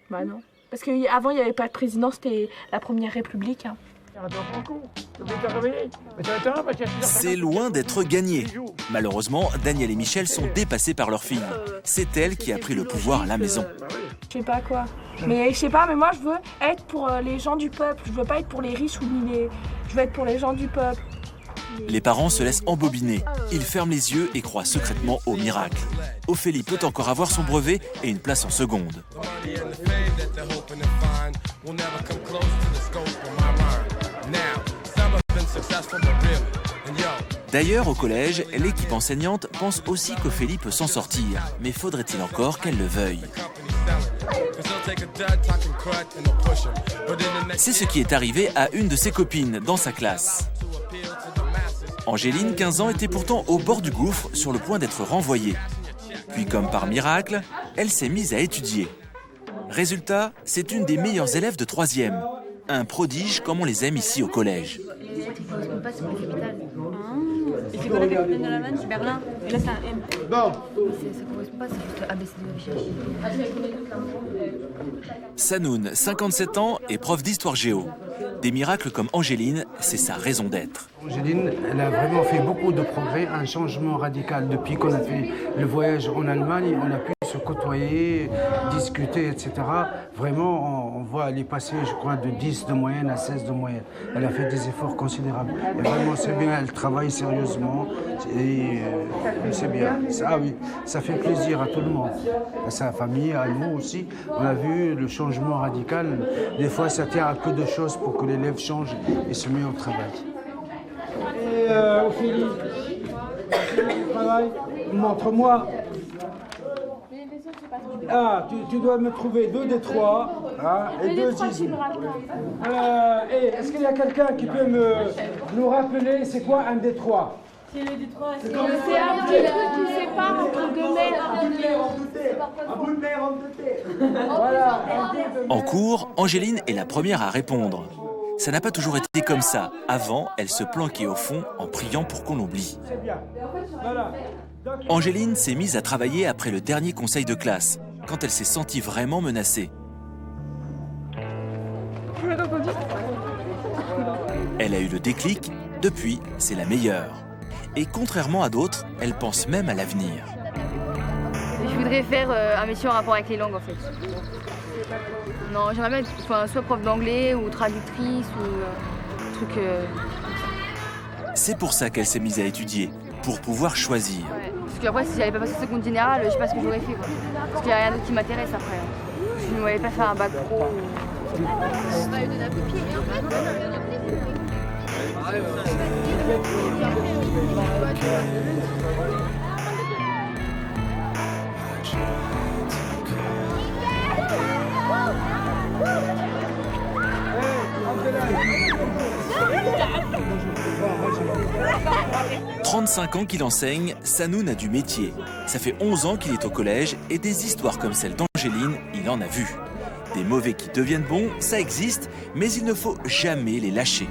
Bah non. Parce qu'avant, il n'y avait pas de président, c'était la Première République. Hein. C'est loin d'être gagné. Malheureusement, Daniel et Michel sont dépassés par leur fille. C'est elle qui a pris le pouvoir à la maison. Je sais pas quoi. Mais je sais pas, mais moi je veux être pour les gens du peuple. Je veux pas être pour les riches ou les... Je veux être pour les gens du peuple. Les parents se laissent embobiner. Ils ferment les yeux et croient secrètement au miracle. Ophélie peut encore avoir son brevet et une place en seconde. D'ailleurs, au collège, l'équipe enseignante pense aussi qu'Ophélie peut s'en sortir. Mais faudrait-il encore qu'elle le veuille? C'est ce qui est arrivé à une de ses copines dans sa classe. Angéline, 15 ans, était pourtant au bord du gouffre, sur le point d'être renvoyée. Puis, comme par miracle, elle s'est mise à étudier. Résultat, c'est une des meilleures élèves de 3e. Un prodige comme on les aime ici au collège. Il fait quoi la capitaine de la manne? C'est Berlin. Et là, c'est un M. Bon. Ça correspond pas, c'est juste ABCD. Sanoun, 57 ans, est prof d'histoire géo. Des miracles comme Angéline, c'est sa raison d'être. Angéline, elle a vraiment fait beaucoup de progrès, un changement radical. Depuis qu'on a fait le voyage en Allemagne, on a pu se se côtoyer, discuter, etc. Vraiment, on voit, elle est passée, je crois, de 10 de moyenne à 16 de moyenne. Elle a fait des efforts considérables. Et vraiment, c'est bien, elle travaille sérieusement. Et c'est bien. Ah oui, ça fait plaisir à tout le monde. À sa famille, à nous aussi. On a vu le changement radical. Des fois, ça tient à peu de choses pour que l'élève change et se mette au travail. Et Ophélie, travail, montre-moi. Ah, tu dois me trouver 2 des 3 hein, et 2 ismes. Et est-ce qu'il y a quelqu'un qui peut nous rappeler c'est quoi un des 3? C'est un petit truc qui sépare entre 2 mers. Un bout de mer en deux. Voilà. En cours, Angéline est la première à répondre. Ça n'a pas toujours été comme ça. Avant, elle se planquait au fond en priant pour qu'on l'oublie. C'est bien. Voilà. Angéline s'est mise à travailler après le dernier conseil de classe, quand elle s'est sentie vraiment menacée. Elle a eu le déclic, depuis, c'est la meilleure. Et contrairement à d'autres, elle pense même à l'avenir. Je voudrais faire un métier en rapport avec les langues en fait. Non, j'aimerais bien être soit prof d'anglais ou traductrice ou truc. C'est pour ça qu'elle s'est mise à étudier, pour pouvoir choisir. Ouais. Parce qu'après, si j'avais pas passé seconde générale, je sais pas ce que j'aurais fait. Quoi. Parce qu'il n'y a rien d'autre qui m'intéresse après. Je ne voulais pas faire un bac pro. « 35 ans qu'il enseigne, Sanoun a du métier. Ça fait 11 ans qu'il est au collège et des histoires comme celle d'Angéline, il en a vu. Des mauvais qui deviennent bons, ça existe, mais il ne faut jamais les lâcher.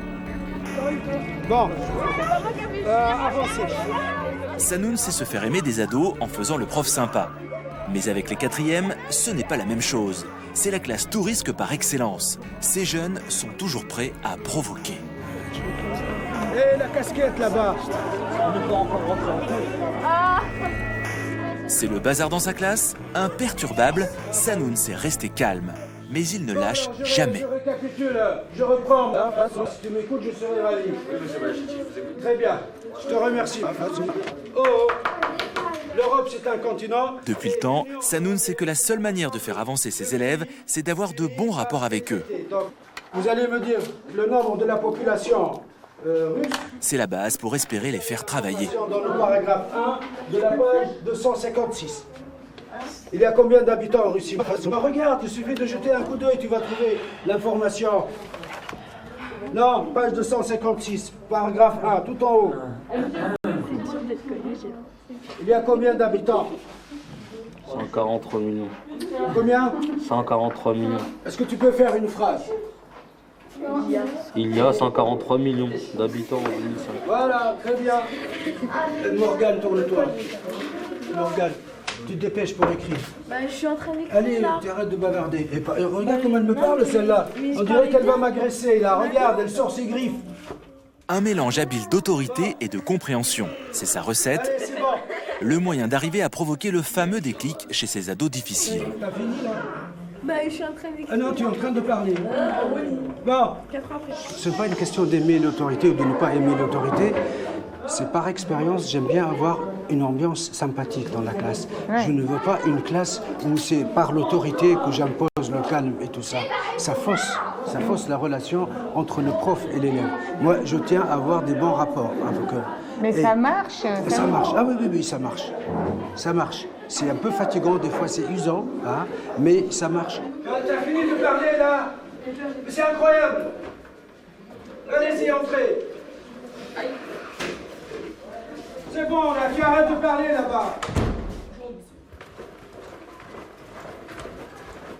Bon, avancez. Sanoun sait se faire aimer des ados en faisant le prof sympa. Mais avec les 4e, ce n'est pas la même chose. C'est la classe tout risque par excellence. Ces jeunes sont toujours prêts à provoquer. Et la casquette là-bas. C'est le bazar dans sa classe. Imperturbable, Sanoun sait rester calme. Mais il ne lâche jamais. Je récapitule, je reprends. Si tu m'écoutes, je serai ravi. Très bien, je te remercie. Oh, l'Europe, c'est un continent. Depuis le temps, Sanoun sait que la seule manière de faire avancer ses élèves, c'est d'avoir de bons rapports avec eux. Vous allez me dire le nombre de la population russe. C'est la base pour espérer les faire travailler. Dans le paragraphe 1 de la page 256. Il y a combien d'habitants en Russie? Regarde, il suffit de jeter un coup d'œil, tu vas trouver l'information. Non, page 256, paragraphe 1, tout en haut. Il y a combien d'habitants? 143 millions. Combien? 143 millions. Est-ce que tu peux faire une phrase? Il y a 143 millions d'habitants en 2005. Voilà, très bien. Morgane, tourne-toi. Morgane, tu te dépêches pour écrire. Bah, je suis en train d'écrire. Allez, tu arrêtes de bavarder. Et regarde comment elle me parle, celle-là. On dirait qu'elle va m'agresser, là. Regarde, elle sort ses griffes. Un mélange habile d'autorité et de compréhension. C'est sa recette. Allez, c'est bon. Le moyen d'arriver à provoquer le fameux déclic chez ces ados difficiles. T'as fini, là? Bah, je suis en train d'écrire. Ah non, tu es en train de parler. Oui. Bon. 4 ans après. C'est pas une question d'aimer l'autorité ou de ne pas aimer l'autorité. C'est par expérience, j'aime bien avoir une ambiance sympathique dans la classe. Ouais. Je ne veux pas une classe où c'est par l'autorité que j'impose le calme et tout ça. Ça fausse la relation entre le prof et l'élève. Moi, je tiens à avoir des bons rapports avec eux. Mais ça marche. Ça marche. Ah oui, ça marche. Ça marche. C'est un peu fatigant, des fois c'est usant, hein, mais ça marche. T'as fini de parler là? C'est incroyable. Allez-y, entrez. C'est bon, là, tu arrêtes de parler là-bas.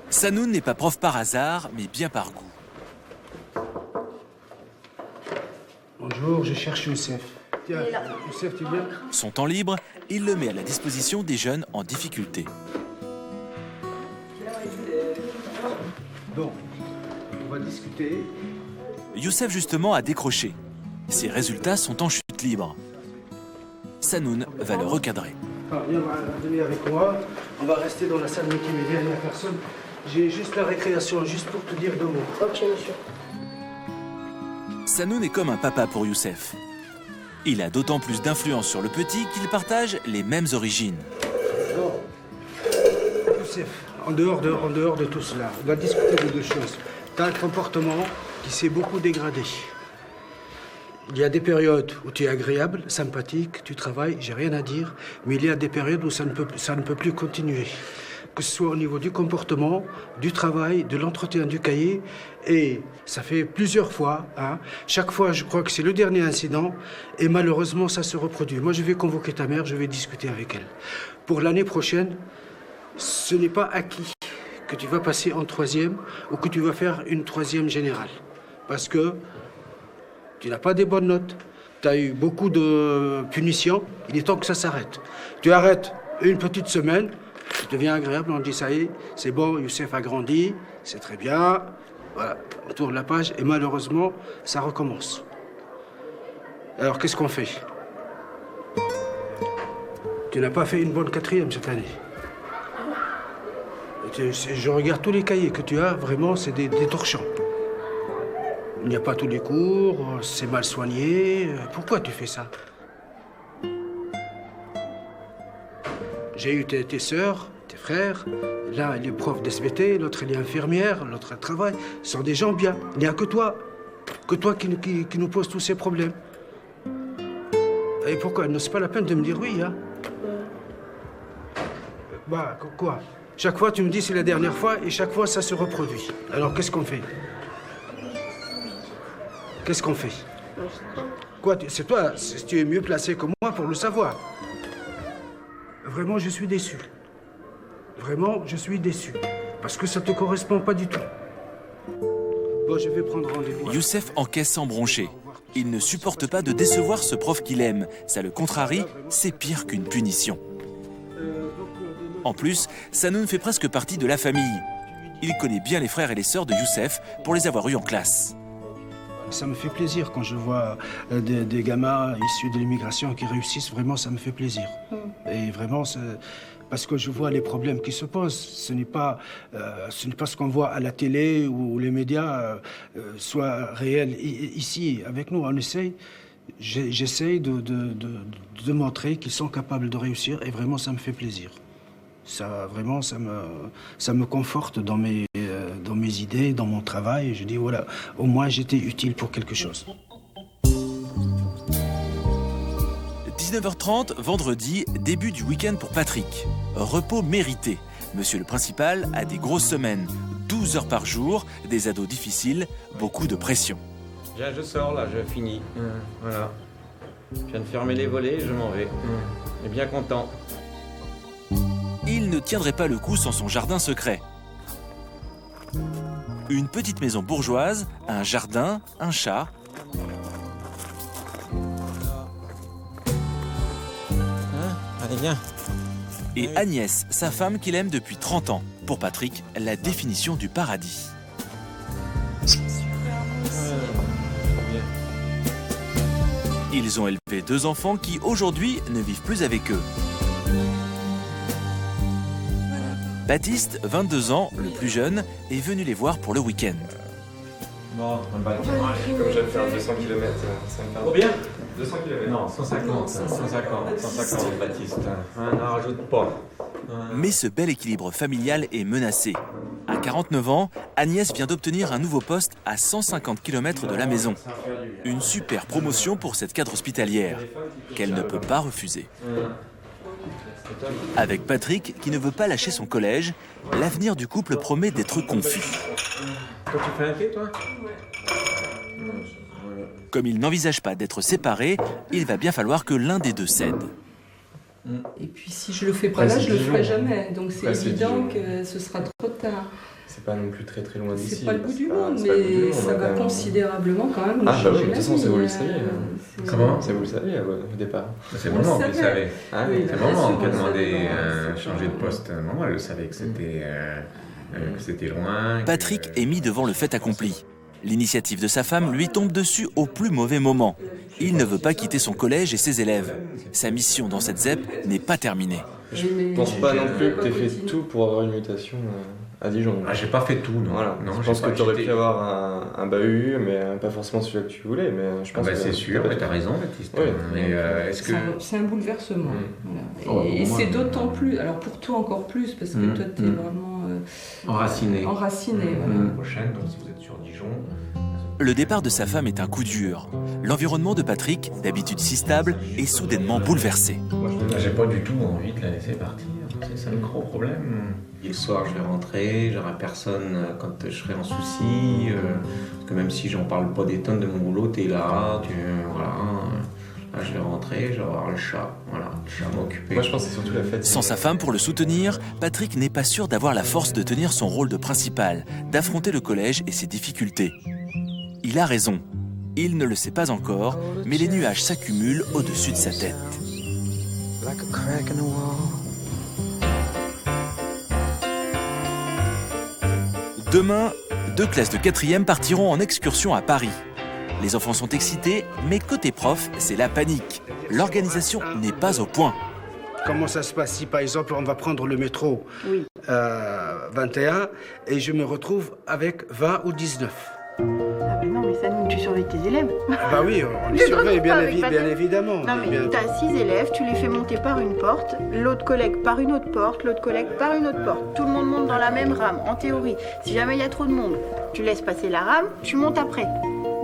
Sanoun n'est pas prof par hasard, mais bien par goût. Bonjour, je cherche Youssef. Tiens, Youssef, tu viens? Son temps libre, il le met à la disposition des jeunes en difficulté. Bon, on va discuter. Youssef, justement, a décroché. Ses résultats sont en chute libre. Sanoun va le recadrer. Viens venir avec moi. On va rester dans la salle multimédia, il n'y a personne. J'ai juste la récréation, juste pour te dire 2 mots. Ok, monsieur. Sanoun est comme un papa pour Youssef. Il a d'autant plus d'influence sur le petit qu'ils partagent les mêmes origines. Alors, Youssef, en dehors de tout cela, on va discuter de 2 choses. Tu as un comportement qui s'est beaucoup dégradé. Il y a des périodes où tu es agréable, sympathique, tu travailles, j'ai rien à dire, mais il y a des périodes où ça ne peut plus continuer. Que ce soit au niveau du comportement, du travail, de l'entretien du cahier, et ça fait plusieurs fois, hein. Chaque fois, je crois que c'est le dernier incident, et malheureusement, ça se reproduit. Moi, je vais convoquer ta mère, je vais discuter avec elle. Pour l'année prochaine, ce n'est pas acquis que tu vas passer en 3e ou que tu vas faire une 3e générale. Parce que tu n'as pas des bonnes notes, tu as eu beaucoup de punitions, il est temps que ça s'arrête. Tu arrêtes une petite semaine, tu deviens agréable, on dit ça y est, c'est bon, Youssef a grandi, c'est très bien, voilà, on tourne la page et malheureusement, ça recommence. Alors qu'est-ce qu'on fait? Tu n'as pas fait une bonne 4e cette année. Je regarde tous les cahiers que tu as, vraiment, c'est des torchons. Il n'y a pas tous les cours, c'est mal soigné. Pourquoi tu fais ça? J'ai eu tes sœurs, tes frères. L'un, il est prof d'SVT, l'autre, il est infirmière, l'autre, elle travaille. Ce sont des gens bien. Il n'y a que toi qui nous pose tous ces problèmes. Et pourquoi? C'est pas la peine de me dire oui, hein? Bah, quoi? Chaque fois, tu me dis c'est la dernière fois et chaque fois, ça se reproduit. Alors, qu'est-ce qu'on fait? Qu'est-ce qu'on fait? Quoi? C'est toi, tu es mieux placé que moi pour le savoir. Vraiment, je suis déçu. Vraiment, je suis déçu. Parce que ça te correspond pas du tout. Bon, je vais prendre rendez-vous. Youssef encaisse sans broncher. Il ne supporte pas de décevoir ce prof qu'il aime. Ça le contrarie, c'est pire qu'une punition. En plus, Sanoun fait presque partie de la famille. Il connaît bien les frères et les sœurs de Youssef pour les avoir eus en classe. Ça me fait plaisir quand je vois des gamins issus de l'immigration qui réussissent. Vraiment, ça me fait plaisir. Et vraiment, parce que je vois les problèmes qui se posent. Ce n'est pas ce qu'on voit à la télé ou les médias soit réel. Ici, avec nous, on essaye. J'essaye de montrer qu'ils sont capables de réussir. Et vraiment, ça me fait plaisir. Ça, vraiment, ça me conforte dans mes idées, dans mon travail. Et je dis, voilà, au moins j'étais utile pour quelque chose. 19h30, vendredi, début du week-end pour Patrick. Repos mérité. Monsieur le principal a des grosses semaines. 12 heures par jour, des ados difficiles, beaucoup de pression. Je sors là, je finis. Voilà. Je viens de fermer les volets, je m'en vais. Et bien content. Il ne tiendrait pas le coup sans son jardin secret. Une petite maison bourgeoise, un jardin, un chat. Allez, viens. Et Agnès, sa femme qu'il aime depuis 30 ans. Pour Patrick, la définition du paradis. Ils ont élevé 2 enfants qui, aujourd'hui, ne vivent plus avec eux. Baptiste, 22 ans, le plus jeune, est venu les voir pour le week-end. Bon, comme je vais faire 200 km, 50. Combien 200 km. Non, 150, Baptiste. N'en rajoute pas. Mais ce bel équilibre familial est menacé. À 49 ans, Agnès vient d'obtenir un nouveau poste à 150 km de la maison. Une super promotion pour cette cadre hospitalière, qu'elle ne peut pas refuser. Avec Patrick, qui ne veut pas lâcher son collège, l'avenir du couple promet d'être confus. Toi, tu fais un pied, toi? Comme ils n'envisagent pas d'être séparés, il va bien falloir que l'un des deux cède. Et puis si je le fais pas là, je le ferai jamais. Donc c'est évident que ce sera trop tard. C'est pas non plus très loin d'ici. C'est pas le bout du monde, mais ça va considérablement quand même. Ah bah oui, de toute façon, vous le saviez. Comment? Ça vous le saviez au départ? C'est le moment, vous le savez. C'est le moment qui a demandé changer de poste. Maman, elle le savait que c'était loin. Patrick est mis devant le fait accompli. L'initiative de sa femme lui tombe dessus au plus mauvais moment. Il ne veut pas quitter son collège et ses élèves. Sa mission dans cette ZEP n'est pas terminée. Je pense pas non plus que tu aies fait tout pour avoir une mutation à Dijon. Ah, j'ai pas fait tout, non. Voilà. Non, je pense que tu aurais pu avoir un BAU, mais pas forcément celui que tu voulais. Mais je pense c'est sûr, tu as raison, Baptiste. Oui. Mais est-ce que... C'est un bouleversement. Voilà. Et c'est d'autant plus, alors pour toi encore plus, parce que toi tu es vraiment enraciné. Voilà. Prochaine, donc si vous êtes sur Dijon... Le départ de sa femme est un coup dur. L'environnement de Patrick, d'habitude si stable, est soudainement bouleversé. J'ai pas du tout envie de la laisser partir. C'est ça le gros problème. Et le soir, je vais rentrer, j'aurai personne quand je serai en souci. Parce que même si j'en parle pas des tonnes de mon boulot, t'es là, voilà. Là, je vais rentrer, je vais avoir le chat. Voilà, le chat m'occuper. Moi, je pense que c'est surtout la fatigue. Sans sa femme pour le soutenir, Patrick n'est pas sûr d'avoir la force de tenir son rôle de principal, d'affronter le collège et ses difficultés. Il a raison. Il ne le sait pas encore, mais les nuages s'accumulent au-dessus de sa tête. Demain, 2 classes de 4e partiront en excursion à Paris. Les enfants sont excités, mais côté prof, c'est la panique. L'organisation n'est pas au point. Comment ça se passe si, par exemple, on va prendre le métro 21 et je me retrouve avec 20 ou 19 ? Ah ben non, mais ça, nous, tu surveilles tes élèves. Bah oui, on les surveille, bien évidemment. Non, mais tu as 6 élèves, tu les fais monter par une porte, l'autre collègue par une autre porte, l'autre collègue par une autre porte. Tout le monde monte dans la même rame, en théorie. Si jamais il y a trop de monde, tu laisses passer la rame, tu montes après.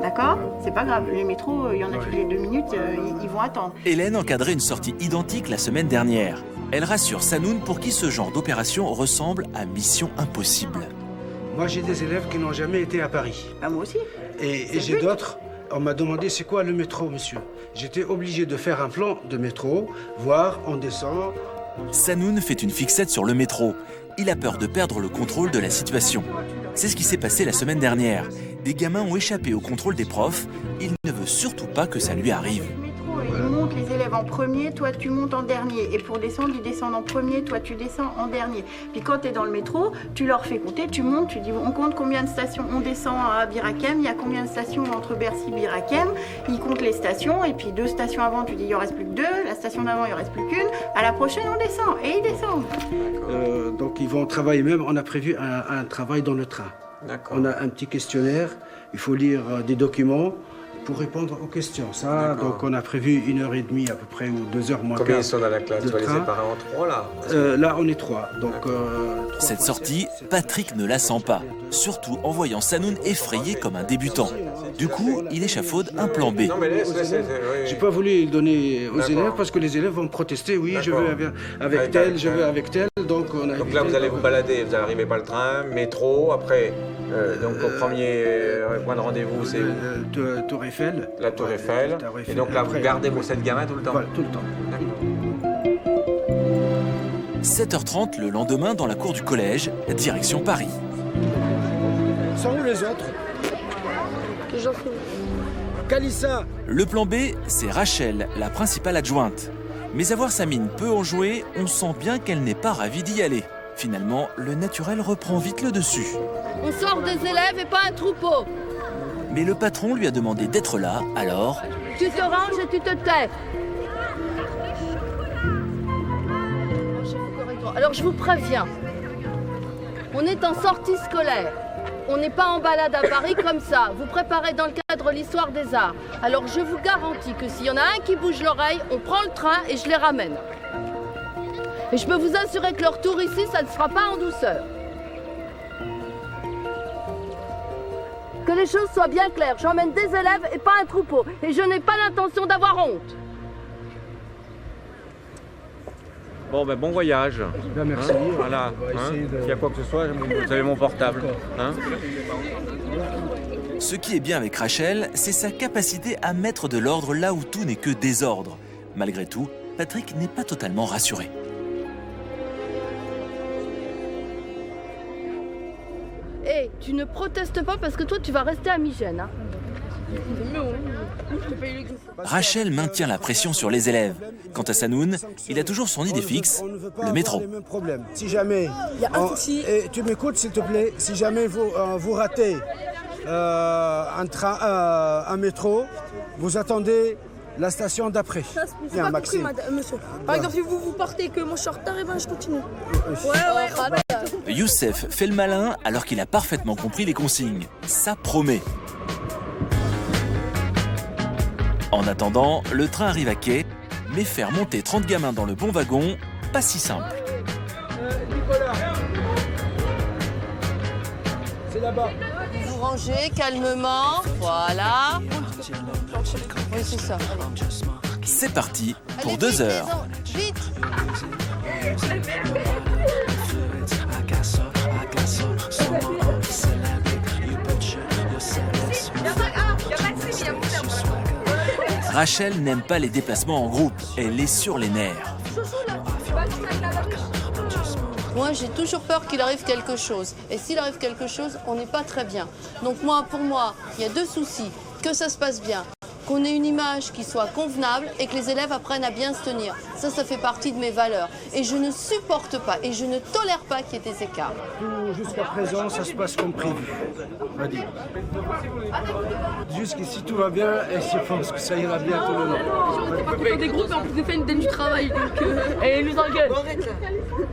D'accord ? C'est pas grave. Les métros, il y en a toutes les 2 minutes, ils vont attendre. Hélène encadrait une sortie identique la semaine dernière. Elle rassure Sanoun pour qui ce genre d'opération ressemble à mission impossible. Moi, j'ai des élèves qui n'ont jamais été à Paris. Ah, moi aussi. Et j'ai d'autres. On m'a demandé c'est quoi le métro, monsieur. J'étais obligé de faire un plan de métro, voir, on descend. Sanoun fait une fixette sur le métro. Il a peur de perdre le contrôle de la situation. C'est ce qui s'est passé la semaine dernière. Des gamins ont échappé au contrôle des profs. Il ne veut surtout pas que ça lui arrive. Ils montent les élèves en premier, toi tu montes en dernier. Et pour descendre, ils descendent en premier, toi tu descends en dernier. Puis quand tu es dans le métro, tu leur fais compter, tu montes, tu dis on compte combien de stations. On descend à Bir-Hakeim, il y a combien de stations entre Bercy et Bir-Hakeim. Ils comptent les stations, et puis 2 stations avant, tu dis il en reste plus que 2. La station d'avant, il en reste plus qu'une. À la prochaine, on descend. Et ils descendent. Donc ils vont travailler même, on a prévu un travail dans le train. On a un petit questionnaire, il faut lire des documents pour répondre aux questions. Ça, donc on a prévu 1h30 à peu près, ou 2h moins. Combien ils sont dans la classe? Tu vas les séparer en 3 là? Là on est 3. Donc, cette sortie, Patrick ne la sent pas. Surtout en voyant Sanoun effrayé comme un débutant. Du coup, il échafaude un plan B. Non mais laisse, j'ai pas voulu le donner aux élèves parce que les élèves vont me protester. Oui, je veux avec tel, je veux avec tel. Donc là vous allez vous balader, vous n'arrivez pas le train, métro, après... donc au premier point de rendez-vous, c'est Tour Eiffel. La Tour Eiffel. Et donc là, vous gardez vos 7 gamins tout le temps? Voilà, tout le temps. 7h30 le lendemain dans la cour du collège, direction Paris. Sont où les autres? Kalissa. Le plan B, c'est Rachel, la principale adjointe. Mais à voir sa mine peu enjouée, on sent bien qu'elle n'est pas ravie d'y aller. Finalement, le naturel reprend vite le dessus. On sort des élèves et pas un troupeau. Mais le patron lui a demandé d'être là, alors... Tu te ranges et tu te tais. Alors je vous préviens, on est en sortie scolaire. On n'est pas en balade à Paris comme ça. Vous préparez dans le cadre l'histoire des arts. Alors je vous garantis que s'il y en a un qui bouge l'oreille, on prend le train et je les ramène. Et je peux vous assurer que leur tour ici, ça ne se fera pas en douceur. Que les choses soient bien claires, j'emmène des élèves et pas un troupeau. Et je n'ai pas l'intention d'avoir honte. Bon, ben bon voyage. Bien, merci. Voilà. S'il y a quoi que ce soit, vous avez mon portable. Ce qui est bien avec Rachel, c'est sa capacité à mettre de l'ordre là où tout n'est que désordre. Malgré tout, Patrick n'est pas totalement rassuré. Hé, tu ne protestes pas parce que toi, tu vas rester à Migène. Hein. Rachel maintient la pression sur les élèves. Quant à Sanoun, il a toujours son idée fixe, le métro. Si jamais, tu m'écoutes s'il te plaît, si jamais vous ratez un métro, vous attendez la station d'après. C'est pas compris, monsieur. Par exemple, si vous partez et que moi je suis en retard, et ben je continue. Youssef fait le malin alors qu'il a parfaitement compris les consignes. Ça promet. En attendant, le train arrive à quai, mais faire monter 30 gamins dans le bon wagon, pas si simple. Nicolas, c'est là-bas. Vous rangez calmement, voilà. Oui, c'est ça. C'est parti pour 2 heures. Vite. Rachel n'aime pas les déplacements en groupe, elle est sur les nerfs. Moi, j'ai toujours peur qu'il arrive quelque chose. Et s'il arrive quelque chose, on n'est pas très bien. Donc pour moi, il y a 2 soucis. Que ça se passe bien, qu'on ait une image qui soit convenable et que les élèves apprennent à bien se tenir. Ça fait partie de mes valeurs. Et je ne supporte pas et je ne tolère pas qu'il y ait des écarts. Jusqu'à présent, ça se passe comme prévu. Jusqu'ici, tout va bien et je pense que ça ira bien tout le long. On était pas contents des groupes et en plus des fait une du travail. Donc, Et il nous engueule.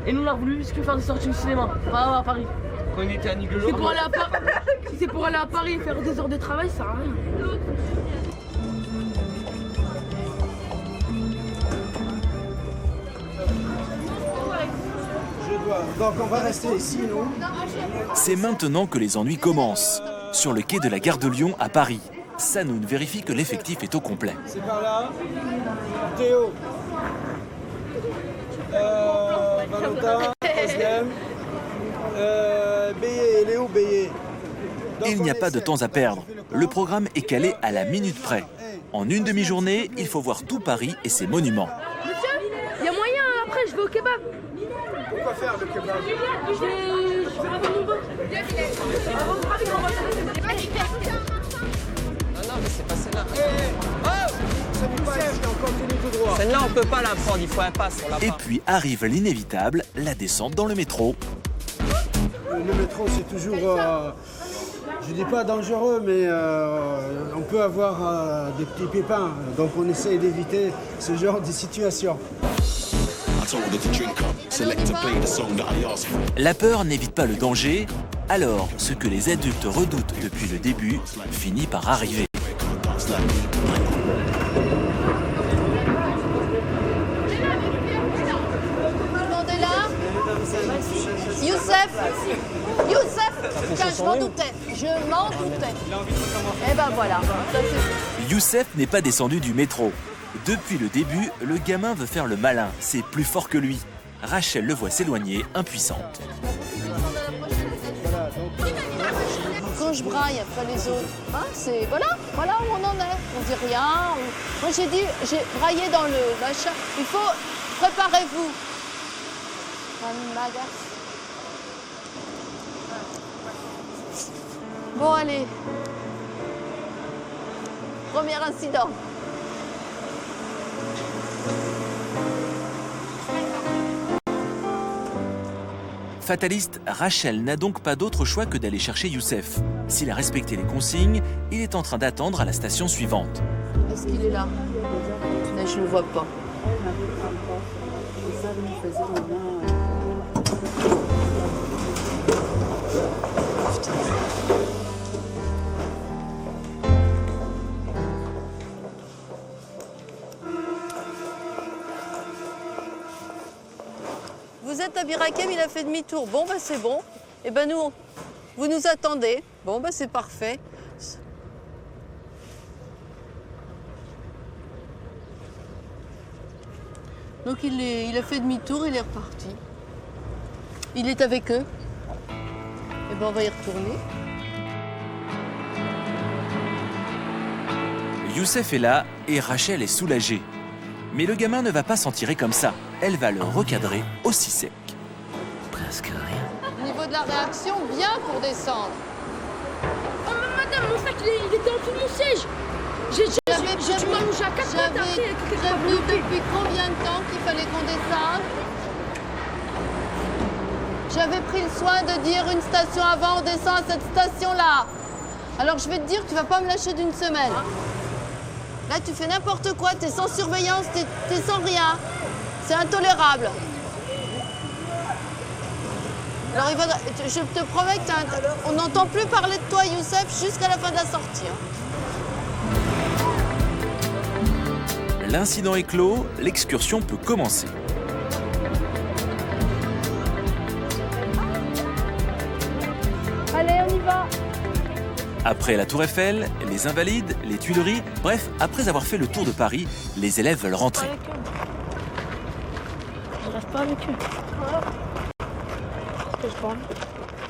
Et nous, on a voulu juste faire des sorties au cinéma, pas à Paris. Quand on était à Nigolo. Si c'est pour aller à Paris et faire des heures de travail, ça sert à rien. Donc on va rester ici, nous. C'est maintenant que les ennuis commencent. Sur le quai de la gare de Lyon à Paris, Sanoun vérifie que l'effectif est au complet. C'est par là. Théo. Valentin, Oslem. Bélier, Léo Bélier. Il n'y a pas de temps à perdre. Le programme est calé à la minute près. En une demi-journée, il faut voir tout Paris et ses monuments. Monsieur, il y a moyen, après je vais au kebab. Pourquoi faire le kebab? Je vais avoir mon boss. Non, mais c'est pas celle-là. Celle-là, on peut pas la prendre, il faut un passe. Et puis arrive l'inévitable, la descente dans le métro. Le métro, c'est toujours, je dis pas dangereux, mais on peut avoir des petits pépins. Donc on essaie d'éviter ce genre de situation. La peur n'évite pas le danger, alors ce que les adultes redoutent depuis le début finit par arriver. Youssef, tiens, je m'en doutais. Eh ben voilà. Youssef n'est pas descendu du métro. Depuis le début, le gamin veut faire le malin. C'est plus fort que lui. Rachel le voit s'éloigner, impuissante. Quand je braille après les autres, hein, c'est voilà où on en est. On dit rien. Moi j'ai braillé dans le machin. Il faut préparez-vous. Bon allez. Premier incident. Fataliste, Rachel n'a donc pas d'autre choix que d'aller chercher Youssef. S'il a respecté les consignes, il est en train d'attendre à la station suivante. Est-ce qu'il est là? Là, je ne le vois pas. Vous êtes à Birakem, il a fait demi-tour. Bon, ben c'est bon. Et ben nous, vous nous attendez. Bon, ben c'est parfait. Donc il a fait demi-tour, il est reparti. Il est avec eux. Et ben on va y retourner. Youssef est là et Rachel est soulagée. Mais le gamin ne va pas s'en tirer comme ça. Elle va le recadrer aussi sec. Presque rien. Au niveau de la réaction, bien pour descendre. Oh, madame, mon sac, il était en dessous de mon siège. J'ai mangé à 4 pattes après. Prévenu depuis combien de temps qu'il fallait qu'on descende? J'avais pris le soin de dire une station avant, on descend à cette station-là. Alors je vais te dire, tu vas pas me lâcher d'une semaine. Là, tu fais n'importe quoi, t'es sans surveillance, t'es sans rien. C'est intolérable. Alors, je te promets qu'on n'entend plus parler de toi, Youssef, jusqu'à la fin de la sortie. L'incident est clos, l'excursion peut commencer. Allez, on y va. Après la Tour Eiffel, les Invalides, les Tuileries, bref, après avoir fait le tour de Paris, les élèves veulent rentrer. Je reste pas avec eux.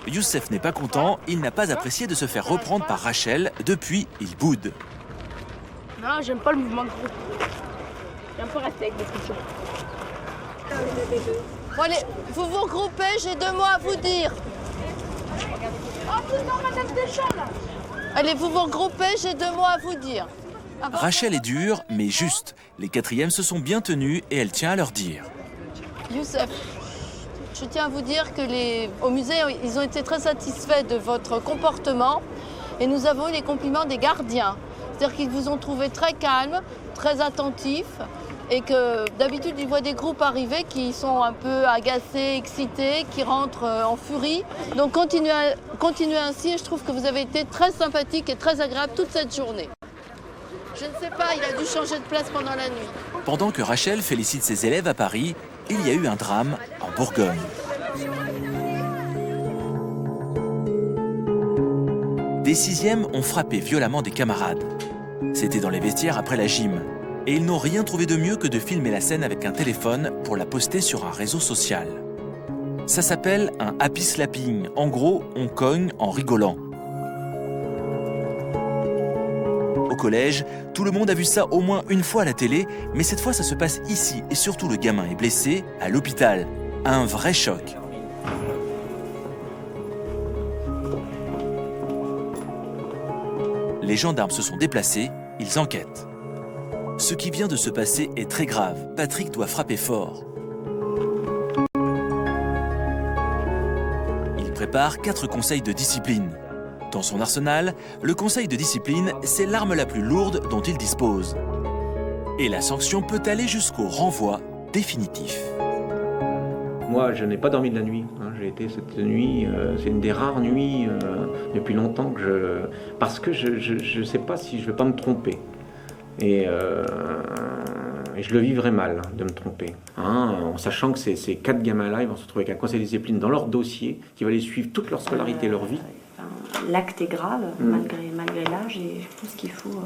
Youssef n'est pas content, il n'a pas apprécié de se faire reprendre par Rachel, depuis il boude. Non, j'aime pas le mouvement de groupe. J'aime pas rester avec des petits. Bon allez, vous vous regroupez, j'ai 2 mots à vous dire. Allez, vous vous regroupez, j'ai 2 mots à vous dire. Rachel est dure, mais juste. Les 4e se sont bien tenus et elle tient à leur dire. Youssef, je tiens à vous dire que au musée, ils ont été très satisfaits de votre comportement et nous avons eu les compliments des gardiens. C'est-à-dire qu'ils vous ont trouvé très calme, très attentif et que d'habitude, ils voient des groupes arriver qui sont un peu agacés, excités, qui rentrent en furie. Donc continuez ainsi et je trouve que vous avez été très sympathique et très agréable toute cette journée. Je ne sais pas, il a dû changer de place pendant la nuit. Pendant que Rachel félicite ses élèves à Paris, il y a eu un drame en Bourgogne. Des 6e ont frappé violemment des camarades. C'était dans les vestiaires après la gym. Et ils n'ont rien trouvé de mieux que de filmer la scène avec un téléphone pour la poster sur un réseau social. Ça s'appelle un happy slapping. En gros, on cogne en rigolant. Au collège, tout le monde a vu ça au moins une fois à la télé, mais cette fois ça se passe ici et surtout le gamin est blessé à l'hôpital. Un vrai choc. Les gendarmes se sont déplacés, ils enquêtent. Ce qui vient de se passer est très grave. Patrick doit frapper fort. Il prépare 4 conseils de discipline. Dans son arsenal, le conseil de discipline, c'est l'arme la plus lourde dont il dispose. Et la sanction peut aller jusqu'au renvoi définitif. Moi, je n'ai pas dormi de la nuit. J'ai été cette nuit, c'est une des rares nuits depuis longtemps que parce que je ne sais pas si je ne vais pas me tromper. Et je le vivrais mal de me tromper. En sachant que ces 4 gamins-là, ils vont se retrouver avec un conseil de discipline dans leur dossier qui va les suivre toute leur scolarité, leur vie. L'acte est grave, malgré l'âge, et je pense qu'il faut...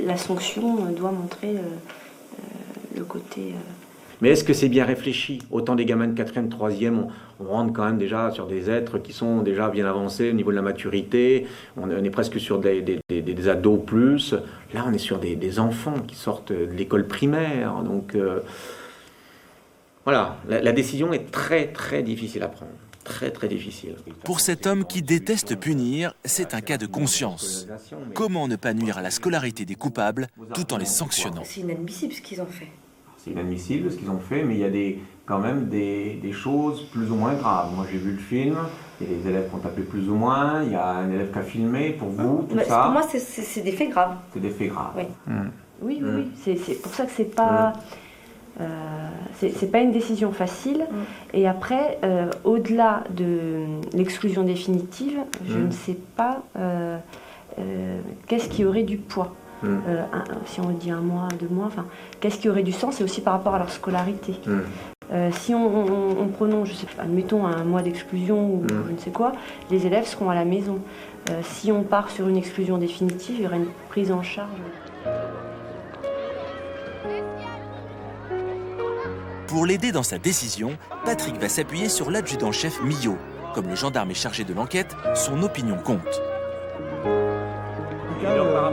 La sanction doit montrer le côté... Mais est-ce que c'est bien réfléchi? Autant des gamins de 4e, 3e, on rentre quand même déjà sur des êtres qui sont déjà bien avancés au niveau de la maturité. On est presque sur des ados plus. Là, on est sur des enfants qui sortent de l'école primaire. Donc, voilà, la décision est très, très difficile à prendre. Très, très difficile. Pour cet homme qui déteste punir, c'est un cas de conscience. Comment ne pas nuire à la scolarité des coupables tout en les sanctionnant? C'est inadmissible ce qu'ils ont fait. C'est inadmissible ce qu'ils ont fait, mais il y a quand même des choses plus ou moins graves. Moi, j'ai vu le film, il y a des élèves qui ont tapé plus ou moins, il y a un élève qui a filmé, pour vous, tout ça. Pour moi, c'est des faits graves. C'est des faits graves. Oui, oui. C'est pour ça que c'est pas... c'est pas une décision facile. Et après, au-delà de l'exclusion définitive, je ne sais pas qu'est-ce qui aurait du poids. Si on dit 1 mois, 2 mois, enfin, qu'est-ce qui aurait du sens, et aussi par rapport à leur scolarité. Si on prononce, je sais pas, admettons 1 mois d'exclusion ou je ne sais quoi, les élèves seront à la maison. Si on part sur une exclusion définitive, il y aura une prise en charge. Pour l'aider dans sa décision, Patrick va s'appuyer sur l'adjudant-chef Millot. Comme le gendarme est chargé de l'enquête, son opinion compte. Et donc par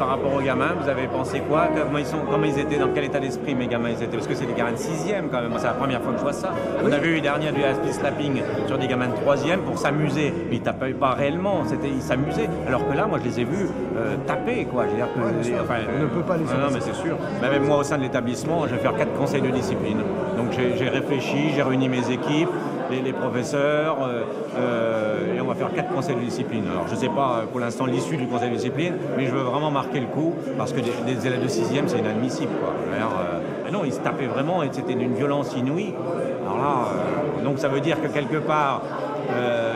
rapport aux gamins, vous avez pensé quoi? Comment ils étaient, dans quel état d'esprit mes gamins ils étaient? Parce que c'est des gamins de 6e quand même, c'est la première fois que je vois ça. On avait eu dernier du happy slapping sur des gamins de 3e pour s'amuser, mais ils tapaient pas réellement, ils s'amusaient. Alors que là, moi je les ai vus taper, quoi. Je veux dire que, on ne peut pas les faire. Non, mais c'est sûr. Mais même moi au sein de l'établissement, je vais faire 4 conseils de discipline. Donc j'ai réfléchi, j'ai réuni mes équipes. les professeurs, et on va faire 4 conseils de discipline. Alors je ne sais pas pour l'instant l'issue du conseil de discipline, mais je veux vraiment marquer le coup, parce que des élèves de 6e, c'est inadmissible, quoi. Non, ils se tapaient vraiment, et c'était d'une violence inouïe. Alors là, donc ça veut dire que quelque part,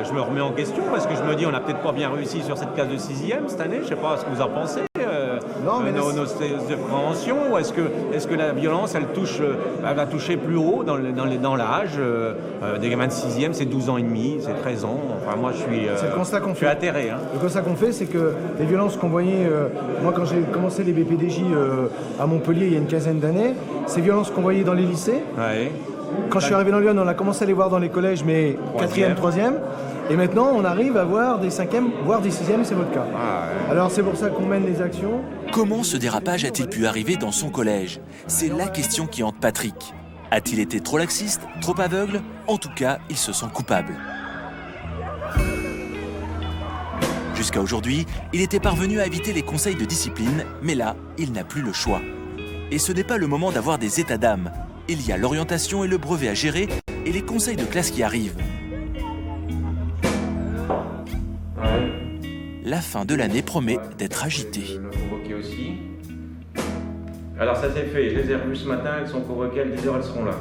je me remets en question, parce que je me dis, on n'a peut-être pas bien réussi sur cette classe de 6e cette année, je ne sais pas ce que vous en pensez. Nos tests de prévention, ou est-ce que la violence, elle va toucher plus haut dans l'âge des gamins de 6e, c'est 12 ans et demi, c'est 13 ans. Enfin, moi, je suis atterré. Hein. Le constat qu'on fait, c'est que les violences qu'on voyait, moi, quand j'ai commencé les BPDJ à Montpellier il y a une quinzaine d'années, ces violences qu'on voyait dans les lycées, quand je suis arrivé dans Lyon, on a commencé à les voir dans les collèges, mais 4e, 3e. Et maintenant, on arrive à voir des 5e, voire des 6e, c'est votre cas. Alors c'est pour ça qu'on mène les actions. Comment ce dérapage a-t-il pu arriver dans son collège? C'est la question qui hante Patrick. A-t-il été trop laxiste, trop aveugle? En tout cas, il se sent coupable. Jusqu'à aujourd'hui, il était parvenu à éviter les conseils de discipline, mais là, il n'a plus le choix. Et ce n'est pas le moment d'avoir des états d'âme. Il y a l'orientation et le brevet à gérer, et les conseils de classe qui arrivent. La fin de l'année promet d'être agitée. Le convoqué aussi. Alors ça s'est fait, je les ai revus ce matin, elles sont convoquées à 10h, elles seront là.